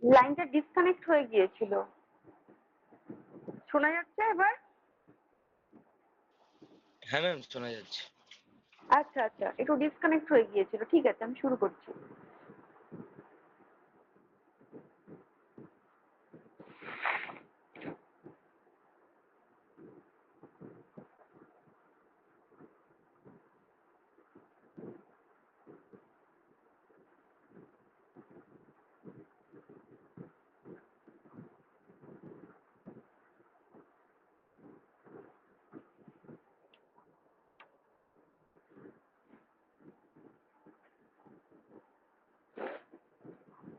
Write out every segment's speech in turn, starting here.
লাইনটা ডিসকানেক্ট হয়ে গিয়েছিল। শোনা যাচ্ছে এবার? হ্যাঁ ম্যাম, শোনা যাচ্ছে। আচ্ছা আচ্ছা, একটু ডিসকানেক্ট হয়ে গিয়েছিল। ঠিক আছে, আমি শুরু করছি।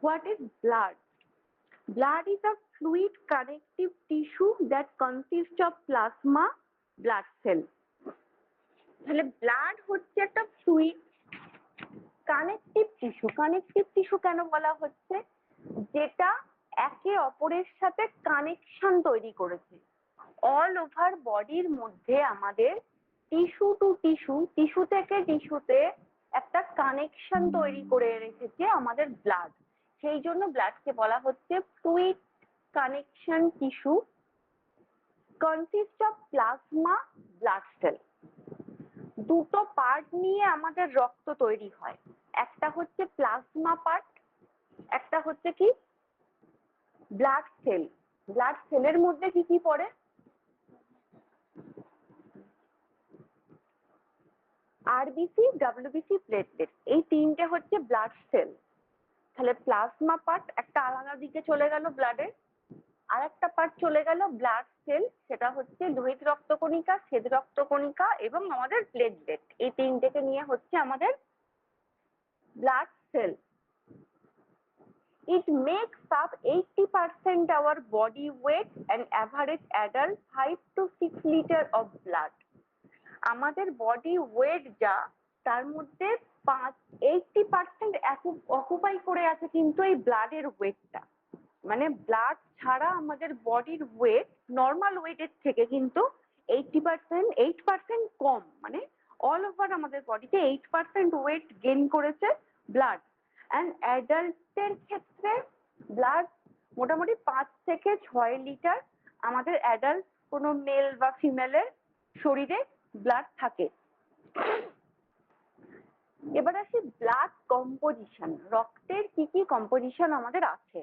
What is blood? Blood is a fluid connective tissue that consists of plasma, blood cell. তাহলে ব্লাড হচ্ছে একটা fluid connective tissue. Connective tissue কেন বলা হচ্ছে? যেটা একে অপরের সাথে কানেকশন তৈরি করেছে। অল ওভার বডির মধ্যে আমাদের টিস্যু টু টিস্যু, টিস্যু থেকে টিস্যুতে একটা কানেকশন তৈরি করে রেখেছে আমাদের ব্লাড। সেই জন্য ব্লাডকে বলা হচ্ছে fluid connection tissue consist of plasma, blood cell. দুটো পার্ট নিয়ে আমাদের রক্ত তৈরি হয়। একটা হচ্ছে প্লাজমা পার্ট, একটা হচ্ছে কি ব্লাড সেল। ব্লাড সেলের মধ্যে কি কি পড়ে? আরবিসি, ডব্লিউবিসি, প্লেটলেট, এই তিনটে হচ্ছে ব্লাড সেল। তাহলে প্লাজমা পার্ট একটা আলাদা দিকে চলে গেল ব্লাডের, আর একটা পার্ট চলে গেল ব্লাড সেল, সেটা হচ্ছে লোহিত রক্তকণিকা, শ্বেত রক্তকণিকা এবং আমাদের প্লেটলেট। এই তিনটেকে নিয়ে হচ্ছে আমাদের blood cell. It makes up 80% our body weight and average adult 5 to 6 liter of blood. আমাদের বডি ওয়েট যা, তার মধ্যে 80% অকুপাই করে আছে কিন্তু এই ব্লাডের ওয়েটটা। মানে ব্লাড ছাড়া আমাদের বডির ওয়েট নর্মাল ওয়েটের থেকে কিন্তু 8% কম। মানে অল ওভার আমাদের বডিতে 8% ওয়েট গেইন করেছে ব্লাড। অ্যান্ড অ্যাডাল্টদের ক্ষেত্রে ব্লাড মোটামুটি 5 থেকে 6 লিটার আমাদের অ্যাডাল্ট কোনো মেল বা ফিমেলের শরীরে ব্লাড থাকে। এবার আসি ব্লাড কম্পোজিশন। রক্তের কি কি কম্পোজিশন আমাদের আছে?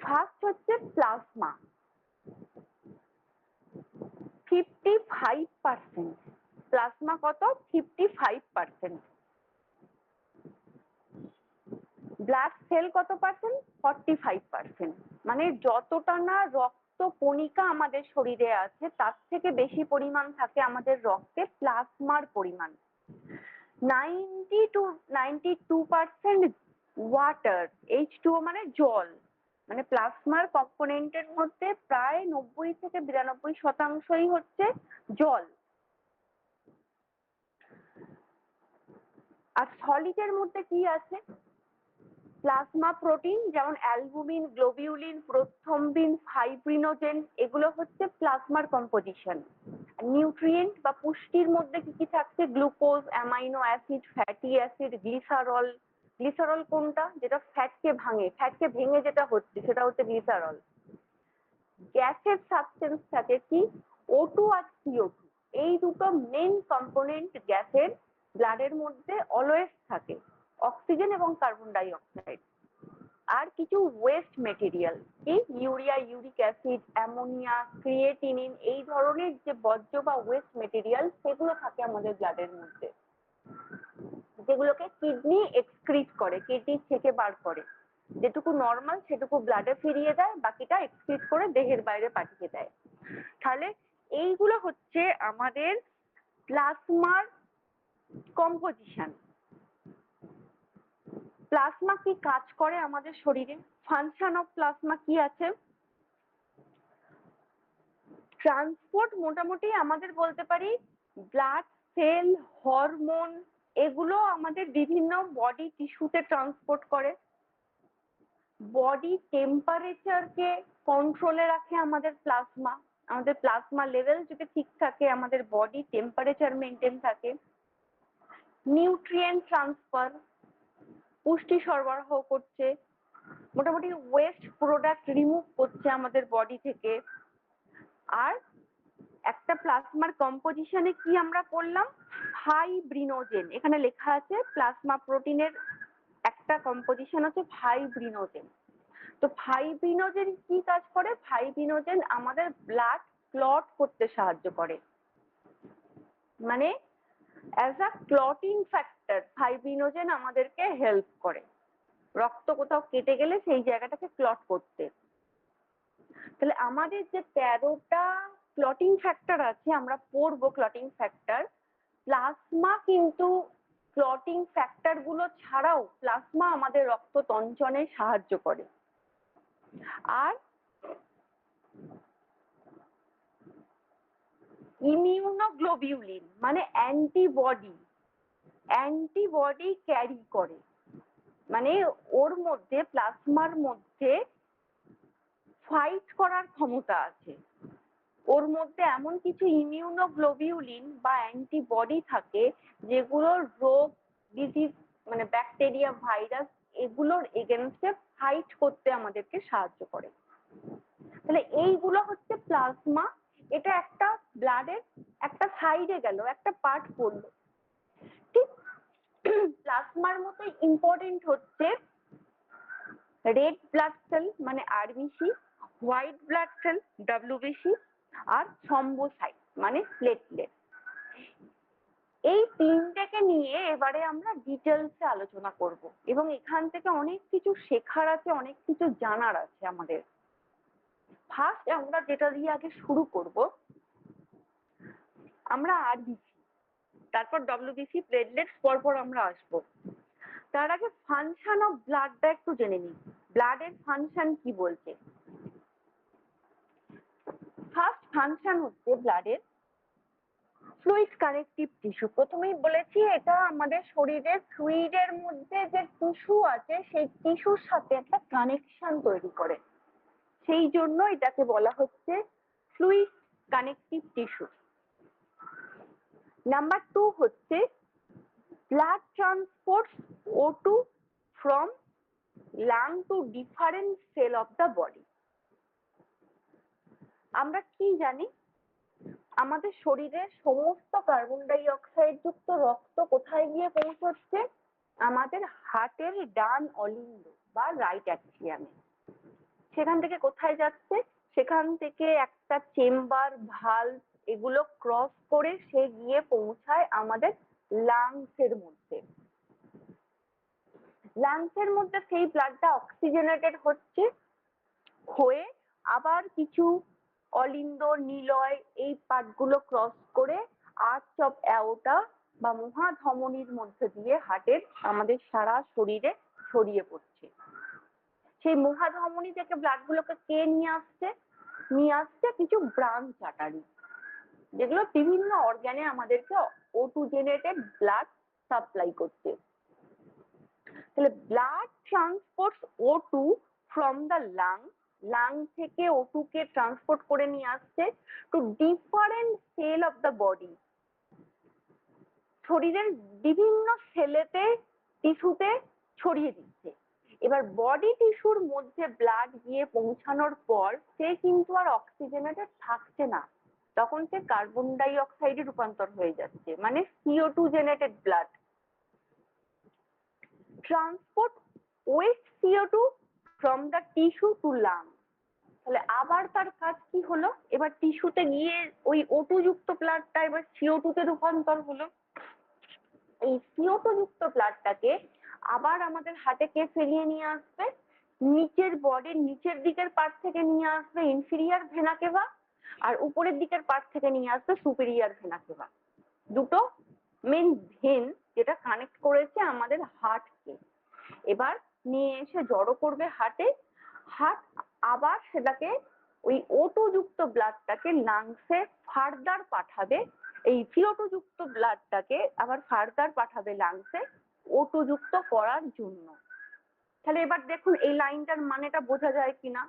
ফার্স্ট হচ্ছে প্লাজমা, 55%। প্লাজমা কত? 55%। ব্লাড সেল কত পার্সেন্ট? 45%। মানে যতটা না রক্ত কণিকা আমাদের শরীরে আছে, তার থেকে বেশি পরিমাণ থাকে আমাদের রক্তে প্লাজমার পরিমাণ। 92% ওয়াটার, H2O মানে জল। মানে প্লাজমার কম্পোনেন্টের মধ্যে প্রায় 90 থেকে 92% হচ্ছে জল। আর সলিডের মধ্যে কি আছে? প্লাজমা প্রোটিন, যেমন অ্যালবুমিন, গ্লোবিউলিন, প্রোথ্রম্বিন, ফাইব্রিনোজেন, এগুলো হচ্ছে প্লাজমার কম্পোজিশন। নিউট্রিয়েন্ট বা পুষ্টির মধ্যে কি কি থাকছে? Glucose, amino acid, fatty acid, glycerol. Glycerol কোনটা? যেটা ফ্যাটকে ভাঙে, ফ্যাটকে ভেঙে যেটা হচ্ছে সেটা হচ্ছে গ্লিসারল। গ্যাসের সাবস্টেন্স থাকে কি? O2 আর CO2। এই দুটো মেইন কম্পোনেন্ট গ্যাসের ব্লাডের মধ্যে অলওয়েজ থাকে, অক্সিজেন এবং কার্বন ডাই অক্সাইড। আর কিছু ওয়েস্ট মেটেরিয়াল, কি urea, uric acid, ammonia, creatinine, এই ধরনের যে বর্জ্য বা ওয়েস্ট মেটেরিয়াল, সেগুলো থাকে আমাদের ব্লাডের মধ্যে, যেগুলোকে কিডনি এক্সক্রিট করে, কিডনি থেকে বার করে। যেটুকু নর্মাল সেটুকু ব্লাডে ফিরিয়ে দেয়, বাকিটা এক্সক্রিট করে দেহের বাইরে পাঠিয়ে দেয়। তাহলে এইগুলো হচ্ছে আমাদের প্লাজমার কম্পোজিশন। প্লাজমা কি কাজ করে আমাদের শরীরে? ফাংশন অফ প্লাজমা কি আছে? ট্রান্সপোর্ট, মোটামুটি আমাদের বলতে পারি ব্লাড সেল, হরমোন, এগুলো আমাদের বিভিন্ন বডি টিস্যুতে ট্রান্সপোর্ট করে। বডি টেম্পারেচারকে কন্ট্রোলে রাখে আমাদের প্লাজমা। আমাদের প্লাজমা লেভেল যদি ঠিক থাকে, আমাদের বডি টেম্পারেচার মেনটেন থাকে। নিউট্রিয়েন্ট ট্রান্সফার, পুষ্টি সরবরাহ করছে, মোটামুটি ওয়েস্ট প্রোডাক্ট রিমুভ করছে আমাদের বডি থেকে। আর একটা প্লাজমার কম্পোজিশনে কি আমরা পড়লাম, ফাইব্রিনোজেন, এখানে লেখা আছে প্লাজমা প্রোটিনের একটা কম্পোজিশন আছে ফাইব্রিনোজেন। তো ফাইব্রিনোজেন কি কাজ করে, ফাইব্রিনোজেন আমাদের ব্লাড ক্লট করতে সাহায্য করে, মানে as a clotting factor fibrinogen আমাদেরকে হেল্প করে রক্ত কোথাও কেটে গেলে সেই জায়গাটাকে ক্লট করতে। তাহলে আমাদের যে 13টা ক্লটিং ফ্যাক্টর আছে আমরা পড়বো ক্লটিং ফ্যাক্টর, প্লাজমা কিন্তু ক্লটিং ফ্যাক্টর গুলো ছাড়াও প্লাজমা আমাদের রক্ত তঞ্চনে সাহায্য করে। আর ইমিউনোগ্লোবিউলিন মানে অ্যান্টিবডি ক্যারি করে, মানে ওর মধ্যে প্লাজমার মধ্যে ফাইট করার ক্ষমতা আছে। ওর মধ্যে এমন কিছু ইমিউনোগ্লোবিউলিন বা অ্যান্টিবডি থাকে যেগুলো রোগ ডিজিজ মানে ব্যাকটেরিয়া ভাইরাস এগুলোর এগেনস্টে ফাইট করতে আমাদেরকে সাহায্য করে। তাহলে এইগুলো হচ্ছে প্লাজমা। এটা একটা ব্লাডের একটা সাইডে গেল, একটা পার্ট পড়লো। ঠিক প্লাজমার মতোই ইম্পর্টেন্ট হচ্ছে রেড ব্লাড সেল মানে RBC, white blood cell WBC, আর থ্রম্বোসাইট মানে প্লেটলেট। এই তিনটেকে নিয়ে এবারে আমরা ডিটেলসে আলোচনা করব এবং এখান থেকে অনেক কিছু শেখার আছে, অনেক কিছু জানার আছে আমাদের। ফার্স্ট আমরা যেটা দিয়ে আগে শুরু করব, আমরা আরবিসি, তারপর ডব্লিউবিসি, প্লেটলেটস পরপর আমরা আসবো। তার আগে ফাংশন অফ ব্লাডটা একটু জেনে নিই, ব্লাডের ফাংশন কি বলছে। ফার্স্ট ফাংশন হচ্ছে ব্লাডের ফ্লুইড কানেকটিভ টিস্যু। প্রথমেই বলেছি এটা আমাদের শরীরের ফ্লুইডের মধ্যে যে টিস্যু আছে সেই টিস্যুর সাথে একটা কানেকশন তৈরি করে, সেই জন্য এটাকে বলা হচ্ছে ফ্লুইড কানেকটিভ টিস্যু। নাম্বার 2 হচ্ছে blood transports O2 from lung to different cell of the body. আমরা কি জানি, আমাদের শরীরের সমস্ত কার্বন ডাই অক্সাইড যুক্ত রক্ত কোথায় গিয়ে পৌঁছচ্ছে, আমাদের হার্টের ডান অলিন্দ বা রাইট অ্যাট্রিয়ামে। সেখান থেকে কোথায় যাচ্ছে, সেখান থেকে একটা চেম্বার ভালভ এগুলো ক্রস করে সে গিয়ে পৌঁছায় আমাদের লাংসের মধ্যে। লাংসের মধ্যে সেই ব্লাডটা অক্সিজেনেটেড হচ্ছে, হয়ে আবার কিছু অলিন্দ নিলয় এই পার্টগুলো ক্রস করে আর্চ অফ অ্যাওর্টা বা মহাধমনীর মধ্যে দিয়ে হার্টের আমাদের সারা শরীরে ছড়িয়ে পড়ছে। সেই মহাধমনী থেকে ব্লাড গুলোকে কে নিয়ে আসছে কিছু ব্রাঞ্চ আর্টারি, যেগুলো বিভিন্ন অর্গানে আমাদেরকে O2 জেনারেটেড ব্লাড সাপ্লাই করছে। তাহলে blood transports O2 from the lung থেকে O2 কে ট্রান্সপোর্ট করে নিয়ে আসছে to different cell of the body, শরীরের বিভিন্ন সেলেতে টিস্যুতে ছড়িয়ে দিচ্ছে। এবার বডি টিস্যুর মধ্যে ব্লাড গিয়ে পৌঁছানোর পর সে কিন্তু আর অক্সিজেনেটেড থাকছে না, তখন সে কার্বন ডাই অক্সাইডে রূপান্তর হয়ে যাচ্ছে, মানে CO2 generated blood. Transport West CO2 from the tissue to lung. তাহলে আবার তার কাজ কি হলো, এবার টিস্যুতে গিয়ে ওই O2 যুক্ত ব্লাডটা এবার CO2 তে রূপান্তর হলো। এই CO2 যুক্ত ব্লাডটাকে আবার আমাদের হার্টে কে ফেলিয়ে নিয়ে আসবে, নিচের বডির নিচের দিকের পার্ট থেকে নিয়ে আসবে ইনফিরিয়ার ভেনা কেভা, আর উপরের দিকের পার্ট থেকে নিয়ে আসবে সুপিরিয়ার ভেনা কেভা। দুটো মেন ভেন যেটা কানেক্ট করেছে আমাদের হার্টকে, এবার নিয়ে এসে জড়ো করবে হার্টে। হার্ট আবার সেটাকে ওই O2 যুক্ত ব্লাডটাকে লাংসে ফার্দার পাঠাবে, এই CO2 যুক্ত ব্লাডটাকে আবার ফার্দার পাঠাবে লাংসে O2 যুক্ত করার জন্য। তাহলে এবার দেখুন এই লাইনটার মানেটা বোঝা যায় কিনা,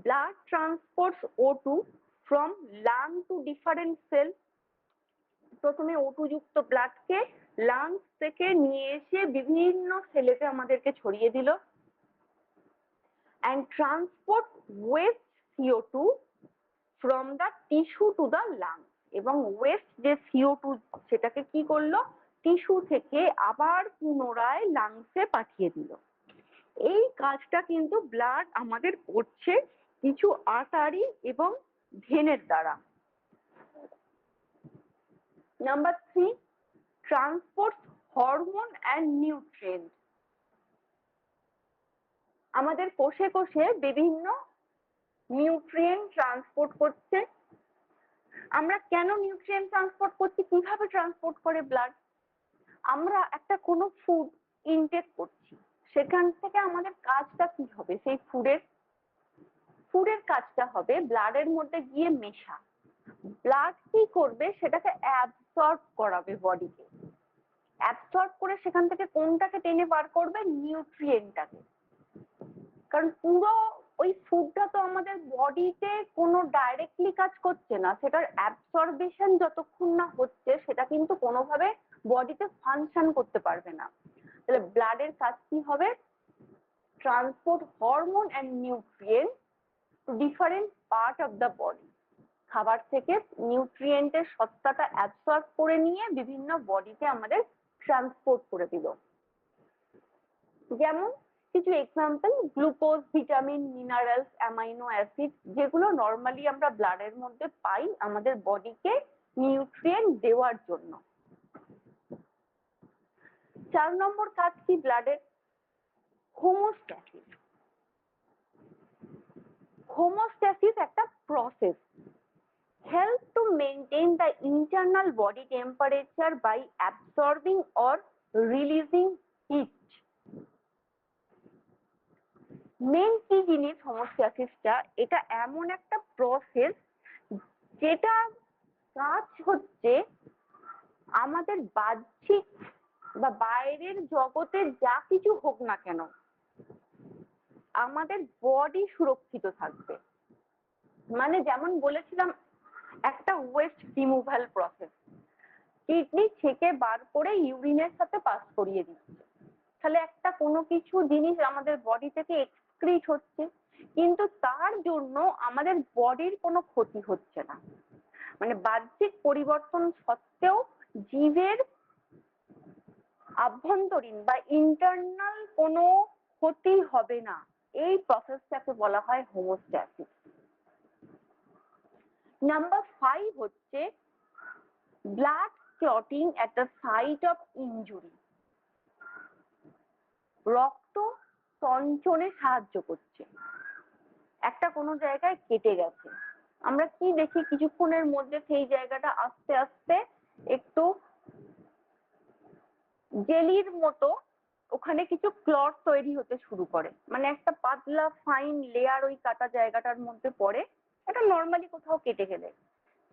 blood transports O2 from lung to different cell প্রথমে O2 যুক্ত ব্লাডকে লাংস থেকে নিয়ে এসে বিভিন্ন সেলেতে আমাদেরকে ছড়িয়ে দিল and transport waste CO2 from the tissue to the lung এবং ওয়েস্ট যে CO2 সেটাকে কি করলো টিস্যু থেকে আবার পুনরায় লাংসে পাঠিয়ে দিল। এই কাজটা কিন্তু ব্লাড আমাদের করছে কিছু আর্টারি এবং ভেনের দ্বারা। Number 3, transport hormone and nutrient. আমাদের কোষে কোষে বিভিন্ন নিউট্রিয়েন্ট ট্রান্সপোর্ট করছে। আমরা কেন নিউট্রিয়েন্ট ট্রান্সপোর্ট করছি, কিভাবে ট্রান্সপোর্ট করে ব্লাড? আমরা একটা কোনো ফুড ইনটেক করছি, সেখান থেকে আমাদের কাজটা কি হবে? সেই ফুডের কাজটা হবে ব্লাডের মধ্যে গিয়ে মেশা। ব্লাড কি করবে? সেটাকে অ্যাবসর্ব করাবে বডিকে। অ্যাবসর্ব করে সেখান থেকে কোনটাকে টেনে বার করবে? নিউট্রিয়েন্টটাকে। কারণ পুরো ওই ফুডটা তো আমাদের বডিতে কোনো ডাইরেক্টলি কাজ করছে না, সেটার অ্যাবসর্বেশন যতক্ষণ না হচ্ছে সেটা কিন্তু কোনোভাবে বডিতে ফাংশন করতে পারবে না। তাহলে ব্লাডের কাজ কি হবে? Transport hormone and nutrient to different part of the body. খাবার থেকে নিউট্রিয়েন্টের সত্তাটা অ্যাবসর্ব করে নিয়ে বিভিন্ন বডিতে আমাদের ট্রান্সপোর্ট করে দিল। যেমন কিছু example, glucose, vitamin, minerals, amino acid, যেগুলো নর্মালি আমরা ব্লাডের মধ্যে পাই আমাদের বডিকে নিউট্রিয়েন্ট দেওয়ার জন্য। 4 নম্বর কাজ কি ব্লাডের? হোমোস্ট্যাসিস। হোমোস্ট্যাসিস একটা process, help to maintain the internal body temperature by absorbing or releasing heat. Main কি জিনিস হোমোস্ট্যাসিসটা? এটা এমন একটা প্রসেস যেটা কাজ হচ্ছে আমাদের বাহ্যিক বা বাইরের জগতে যা কিছু হোক না কেন আমাদের বডি সুরক্ষিত থাকবে। মানে যেমন বলেছিলাম একটা ওয়েস্ট রিমুভাল প্রসেস, কিডনি ছেঁকে বার করে ইউরিনের সাথে পাস করিয়ে দিচ্ছে। তাহলে একটা কোনো কিছু জিনিস আমাদের বডি থেকে এক্সক্রিট হচ্ছে, কিন্তু তার জন্য আমাদের বডির কোনো ক্ষতি হচ্ছে না। মানে বাহ্যিক পরিবর্তন সত্ত্বেও জীবের আভ্যন্তরীণ বা ইন্টারনাল কোনো ক্ষতি হবে না। এই প্রসেসটাকে বলা হয় হোমোস্ট্যাসিস। নাম্বার 5 হচ্ছে blood clotting at the site of injury. রক্ত সঞ্চনে সাহায্য করছে। একটা কোনো জায়গায় কেটে গেছে, আমরা কি দেখি কিছুক্ষণের মধ্যে সেই জায়গাটা আস্তে আস্তে একটু জেলির মতো ওখানে কিছু ক্লট তৈরি হতে শুরু করে, মানে একটা পাতলা ফাইন লেয়ার ওই কাটা জায়গাটার মধ্যে পড়ে। এটা নর্মালি কোথাও কেটে গেলে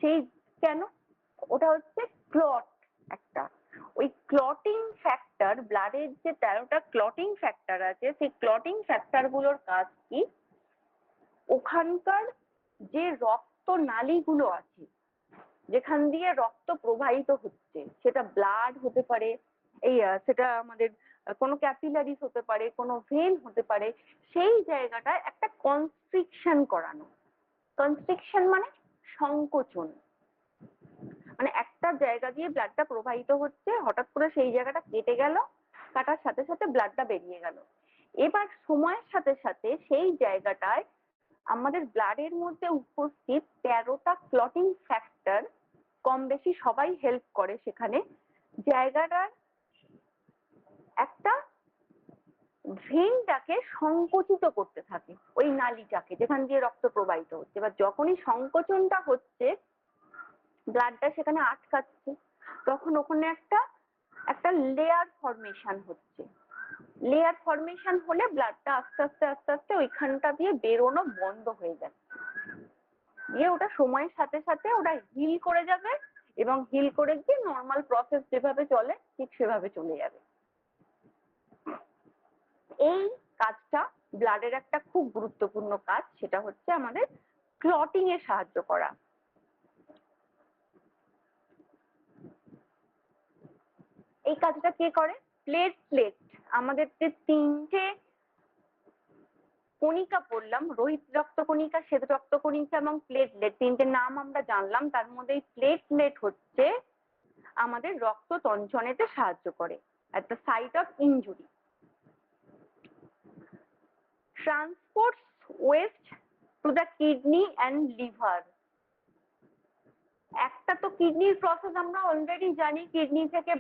সেই কেন? ওটা হচ্ছে ক্লট একটা। ওই ক্লটিং ফ্যাক্টর, ব্লাডের যে 13টা ক্লটিং ফ্যাক্টর আছে, সেই ক্লটিং ফ্যাক্টর গুলোর কাজ কি? ওখানকার যে রক্ত নালীগুলো আছে যেখান দিয়ে রক্ত প্রবাহিত হচ্ছে, সেটা ব্লাড হতে পারে, সেটা আমাদের কোনো ক্যাপিলারিস হতে পারে, কোনো ভেন হতে পারে, সেই জায়গাটায় একটা কনস্ট্রিকশন করানো। কনস্ট্রিকশন মানে সংকোচন। মানে একটা জায়গা দিয়ে ব্লাডটা প্রবাহিত হচ্ছে, হঠাৎ করে সেই জায়গাটা কেটে গেল, কাটার সাথে সাথে ব্লাডটা বেরিয়ে গেল। এবার সময়ের সাথে সাথে সেই জায়গাটায় আমাদের ব্লাডের মধ্যে উপস্থিত 13টা ক্লটিং ফ্যাক্টর কম বেশি সবাই হেল্প করে সেখানে জায়গাটার একটা ভেনটাকে সংকুচিত করতে থাকে, ওই নালীটাকে যেখান দিয়ে রক্ত প্রবাহিত হচ্ছে। এবার যখনই সংকোচনটা হচ্ছে, ব্লাডটা সেখানে আটকাচ্ছে, তখন ওখানে একটা লেয়ার ফরমেশন হচ্ছে। লেয়ার ফরমেশন হলে ব্লাডটা আস্তে আস্তে আস্তে আস্তে ওইখানটা দিয়ে বেরোনো বন্ধ হয়ে যাচ্ছে, দিয়ে ওটা সময়ের সাথে সাথে ওটা হিল করে যাবে এবং হিল করে গিয়ে নর্মাল প্রসেস যেভাবে চলে ঠিক সেভাবে চলে যাবে। এই কাজটা ব্লাডের একটা খুব গুরুত্বপূর্ণ কাজ, সেটা হচ্ছে আমাদের ক্লটিং এ সাহায্য করা। এই কাজটা কে করে? প্লেটলেট। আমাদের যে তিনটে কণিকা পড়লাম, রোহিত রক্তকণিকা, শ্বেত রক্তকণিকা এবং প্লেটলেট, তিনটে নাম আমরা জানলাম। তার মধ্যে এই প্লেটলেট হচ্ছে আমাদের রক্ত তঞ্চনেতে সাহায্য করে at the site of injury. Transports waste to the kidney and liver. একটা তো কিডনির প্রসেস আমরা অলরেডি জানি, কিডনি থেকে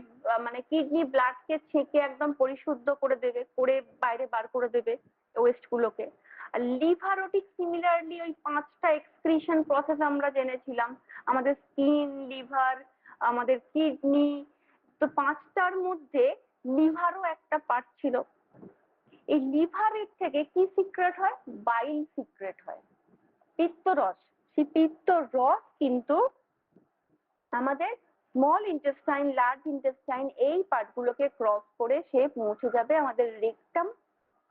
মানে কিডনি ব্লাডকে ছেঁকে একদম পরিশুদ্ধ করে দেবে, করে বাইরে বার করে দেবে ওয়েস্ট গুলোকে। আর লিভারও ঠিক সিমিলারলি ওই 5টা এক্সক্রিশন প্রসেস আমরা জেনেছিলাম, আমাদের স্কিন, লিভার, আমাদের কিডনি। তো 5টার মধ্যে লিভারও একটা পার্ট ছিল। এই লিভারের থেকে কি সিক্রেট হয়? বাইল সিক্রেট হয়, পিত্তরস। সেই পিত্তরস কিন্তু আমাদের স্মল ইন্টেস্টাইন, লার্জ ইন্টেস্টাইন এই পার্টগুলোকে ক্রস করে সে পৌঁছে যাবে আমাদের রেকটাম,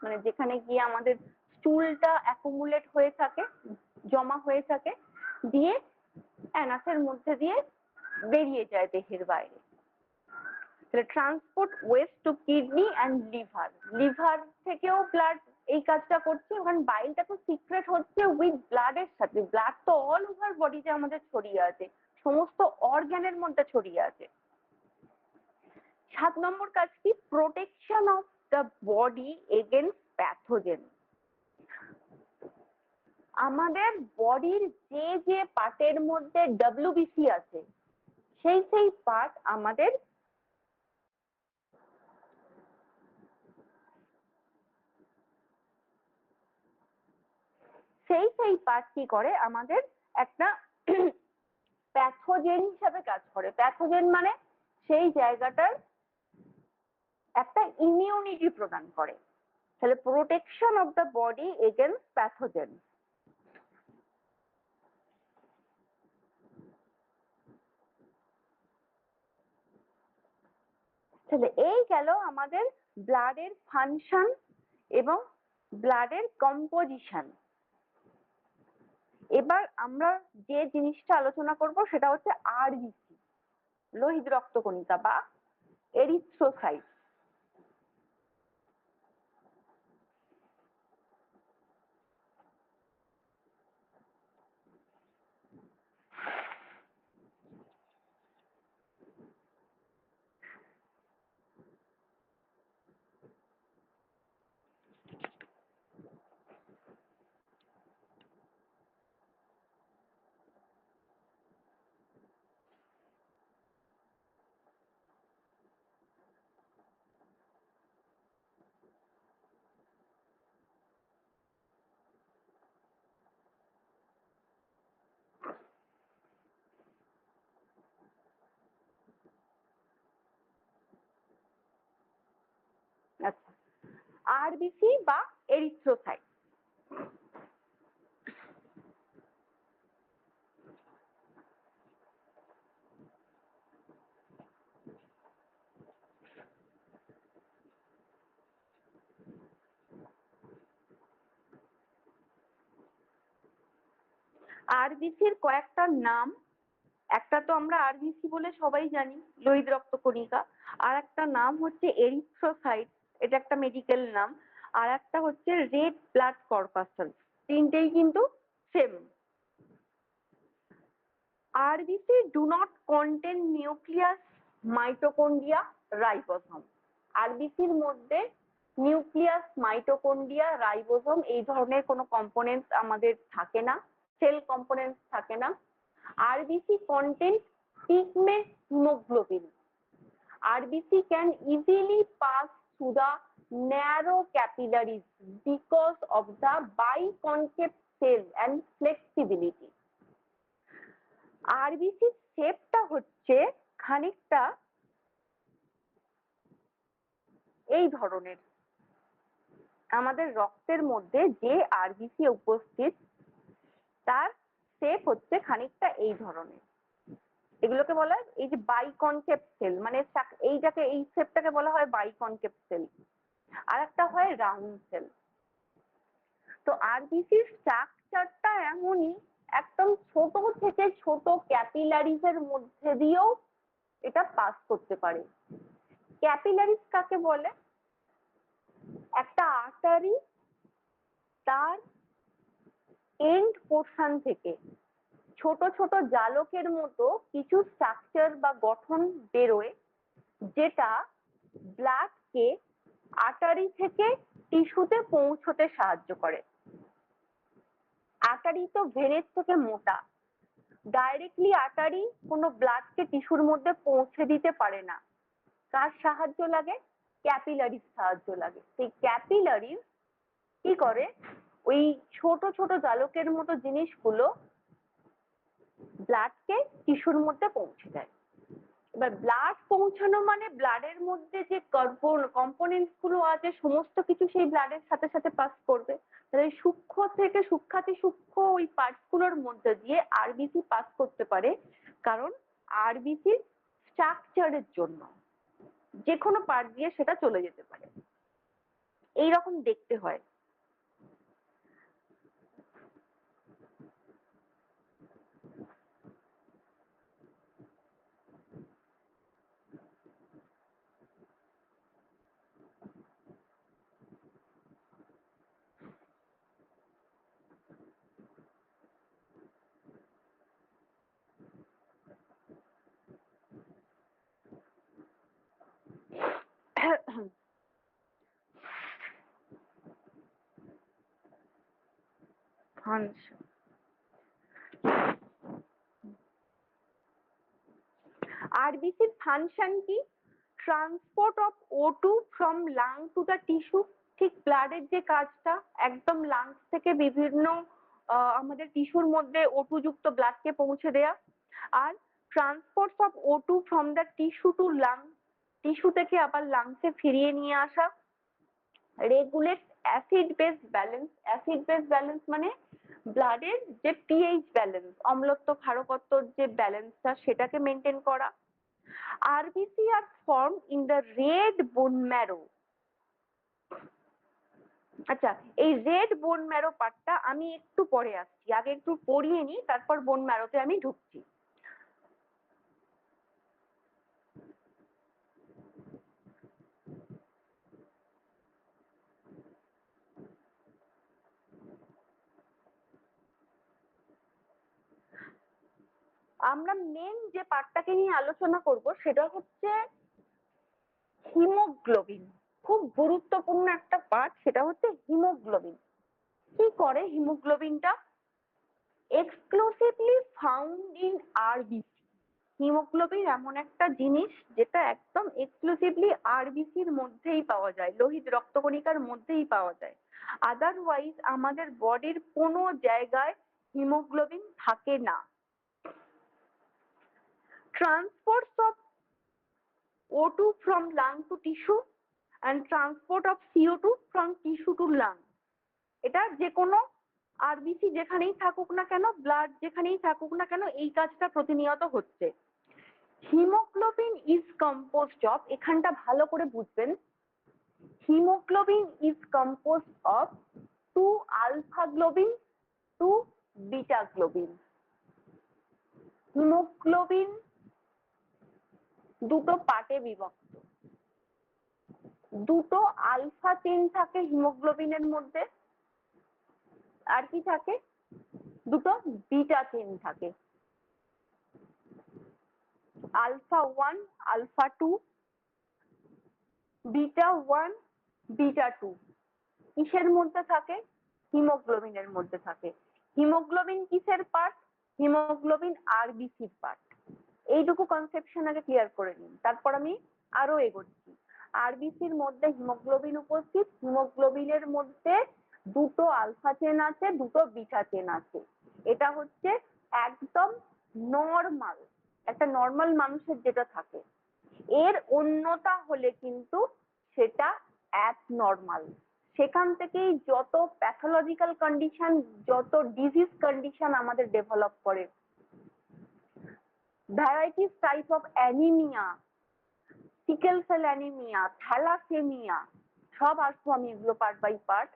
মানে যেখানে গিয়ে আমাদের স্টুলটা অ্যাকুমুলেট হয়ে থাকে, জমা হয়ে থাকে, দিয়ে অ্যানাসের মধ্যে দিয়ে বেরিয়ে যায় দেহের বাইরে। তাহলে transport West two kidney and liver. Liver থেকেও ব্লাড এই কাজটা করছে, কারণ বাইলটা তো সিক্রেট হচ্ছে উইথ ব্লাডের সাথে। ব্লাড তো অল ওভার বডিতে আমাদের ছড়িয়ে আছে, সমস্ত অর্গানের মধ্যে ছড়িয়ে আছে। 7 নম্বর কাজ কি? Protection of the body against pathogen. আমাদের বডির যে যে পার্টের মধ্যে ডব্লিউবিসি আছে, সেই পার্ট আমাদের সেই পার্ট কি করে? আমাদের একটা প্যাথোজেন হিসাবে কাজ করে। প্যাথোজেন মানে সেই জায়গাটার একটা ইমিউনিটি প্রদান করে। তাহলে protection of the body against pathogen. তাহলে এই গেল আমাদের ব্লাডের ফাংশন এবং ব্লাডের কম্পোজিশন। এবার আমরা যে জিনিসটা আলোচনা করব সেটা হচ্ছে আরবিসি, লোহিত রক্তকণিকা বা এরিথ্রোসাইট। আচ্ছা, আরবিসি বা এরিথ্রোসাইট। আরবিসির কয়েকটা নাম, একটা তো আমরা আরবিসি বলে সবাই জানি, লোহিত রক্তকণিকা। আর একটা নাম হচ্ছে এরিথ্রোসাইট, এটা একটা মেডিকেল নাম। আর একটা হচ্ছে রেড ব্লাড কর্পাসেল। তিনটেই কিন্তু same. RBC do not contain nucleus, mitochondria, ribosome. আরবিসির মধ্যে নিউক্লিয়াস, মাইটোকন্ড্রিয়া, রাইবোসোম এই ধরনের কোনো কম্পোনেন্টস আমাদের থাকে না, সেল কম্পোনেন্টস থাকে না। RBC contains pigment hemoglobin. RBC can easily pass through the narrow capillaries because of the biconcave cell and flexibility. RBC শেপটা হচ্ছে খানিকটা এই ধরনের। আমাদের রক্তের মধ্যে যে আরবিসি উপস্থিত তার শেপ হচ্ছে খানিকটা এই ধরনের। এগুলোকে বলা হয় এই যে বাইকনকেভ সেল, মানে এইটাকে, এই শেপটাকে বলা হয় বাইকনকেভ সেল। আর একটা হয় রাউন্ড সেল। তো আরবিসির স্ট্রাকচারটা এমনই, একদম ছোট থেকে ছোট ক্যাপিলারিজ এর মধ্যে দিয়েও এটা পাস করতে পারে। ক্যাপিলারিস কাকে বলে? একটা আর্টারি তার এন্ড পোর্শন থেকে ছোট ছোট জালকের মতো কিছু স্ট্রাকচার বা গঠন বেরোয়, যেটা ব্লাডকে আর্টারি থেকে টিস্যুতে পৌঁছতে সাহায্য করে। আর্টারি তো ভেনের থেকে মোটা, ডাইরেক্টলি আর্টারি কোনো ব্লাডকে টিস্যুর মধ্যে পৌঁছে দিতে পারে না। কার সাহায্য লাগে? ক্যাপিলারির সাহায্য লাগে। সেই ক্যাপিলারি কি করে? ওই ছোট ছোট জালকের মতো জিনিসগুলো ব্লাডকে টিস্যুর মধ্যে পৌঁছে দেয়। এবার ব্লাড পৌঁছানো মানে ব্লাডের মধ্যে যে কম্পোনেন্টস গুলো আছে সমস্ত কিছু সেই ব্লাডের সাথে সাথে পাস করবে। তাহলে সূক্ষ্ম থেকে সূক্ষাতি সূক্ষ্ম ওই পার্টস গুলোর মধ্যে দিয়ে আরবিসি পাস করতে পারে, কারণ আরবিসির স্ট্রাকচারের জন্য যে কোনো পার্ট দিয়ে সেটা চলে যেতে পারে। এইরকম দেখতে হয়। আরবিসির ফাংশন কি? Transport of O2 from lung to the tissue. ঠিক ব্লাডের যে কাজটা, একদম লাংস থেকে বিভিন্ন আমাদের টিস্যুর মধ্যে O2 যুক্ত ব্লাডকে পৌঁছে দেয়া। আর transport of O2 from the tissue to lung, tissue থেকে আবার লাংসে ফিরিয়ে নিয়ে আসা। Regulate acid base balance. Acid base balance মানে ব্লাডের যে পিএইচ ব্যালেন্স, অম্লত্ব ক্ষারকত্বর যে ব্যালেন্সটা সেটাকে মেনটেন করা। RBC are formed in the red bone marrow. আচ্ছা, এই রেড বোন ম্যারো পার্টটা আমি একটু পরে আসছি, আগে একটু পড়িয়ে নিই, তারপর বোন ম্যারোতে আমি ঢুকছি। আমরা মেন যে পার্টটাকে নিয়ে আলোচনা করব সেটা হচ্ছে হিমোগ্লোবিন। খুব গুরুত্বপূর্ণ একটা পার্ট, সেটা হচ্ছে হিমোগ্লোবিন। কি করে হিমোগ্লোবিনটা? Exclusively found in RBC. Haemoglobin এমন একটা জিনিস যেটা একদম এক্সক্লুসিভলি আরবিসির মধ্যেই পাওয়া যায়, লোহিত রক্তকণিকার মধ্যেই পাওয়া যায়। আদারওয়াইজ আমাদের বডির কোনো জায়গায় হিমোগ্লোবিন থাকে না। Transport of O2 from lung to tissue and transport of CO2 from tissue to lung. এটা যে কোনো আরবিসি যেখানেই থাকুক না কেন, ব্লাড যেখানেই থাকুক না কেন, এই কাজটা প্রতিনিয়ত হচ্ছে। হিমোগ্লোবিন ইজ কম্পোজড অফ, এখানটা ভালো করে বুঝবেন, haemoglobin is composed of 2 alpha globin, 2 beta globin. Haemoglobin দুটো পার্টে বিভক্ত। দুটো আলফা চেন থাকে হিমোগ্লোবিনের মধ্যে, আর কি থাকে? দুটো বিটা চেন থাকে, আলফা 1 আলফা 2, বিটা 1 বিটা 2। কিসের মধ্যে থাকে? হিমোগ্লোবিনের মধ্যে থাকে। হিমোগ্লোবিন কিসের পার্ট? হিমোগ্লোবিন আরবিসির পার্ট। এইটুকু কনসেপশন আগে ক্লিয়ার করে নিন, তারপর আমি আরো এগোচ্ছি। আরবিসির মধ্যে হিমোগ্লোবিন উপস্থিত, হিমোগ্লোবিনের মধ্যে দুটো আলফা চেন আছে, দুটো বিটা চেন আছে। এটা হচ্ছে একদম নরমাল, একটা নরমাল মানুষের যেটা থাকে। এর অন্যতা হলে কিন্তু সেটা অ্যাবনর্মাল। সেখান থেকেই যত প্যাথোলজিক্যাল কন্ডিশন, যত ডিজিজ কন্ডিশন আমাদের ডেভেলপ করে। Varieties type of anaemia, sickle cell anaemia, thalassaemia, সব আসবো আমি এগুলো পার্ট বাই পার্ট।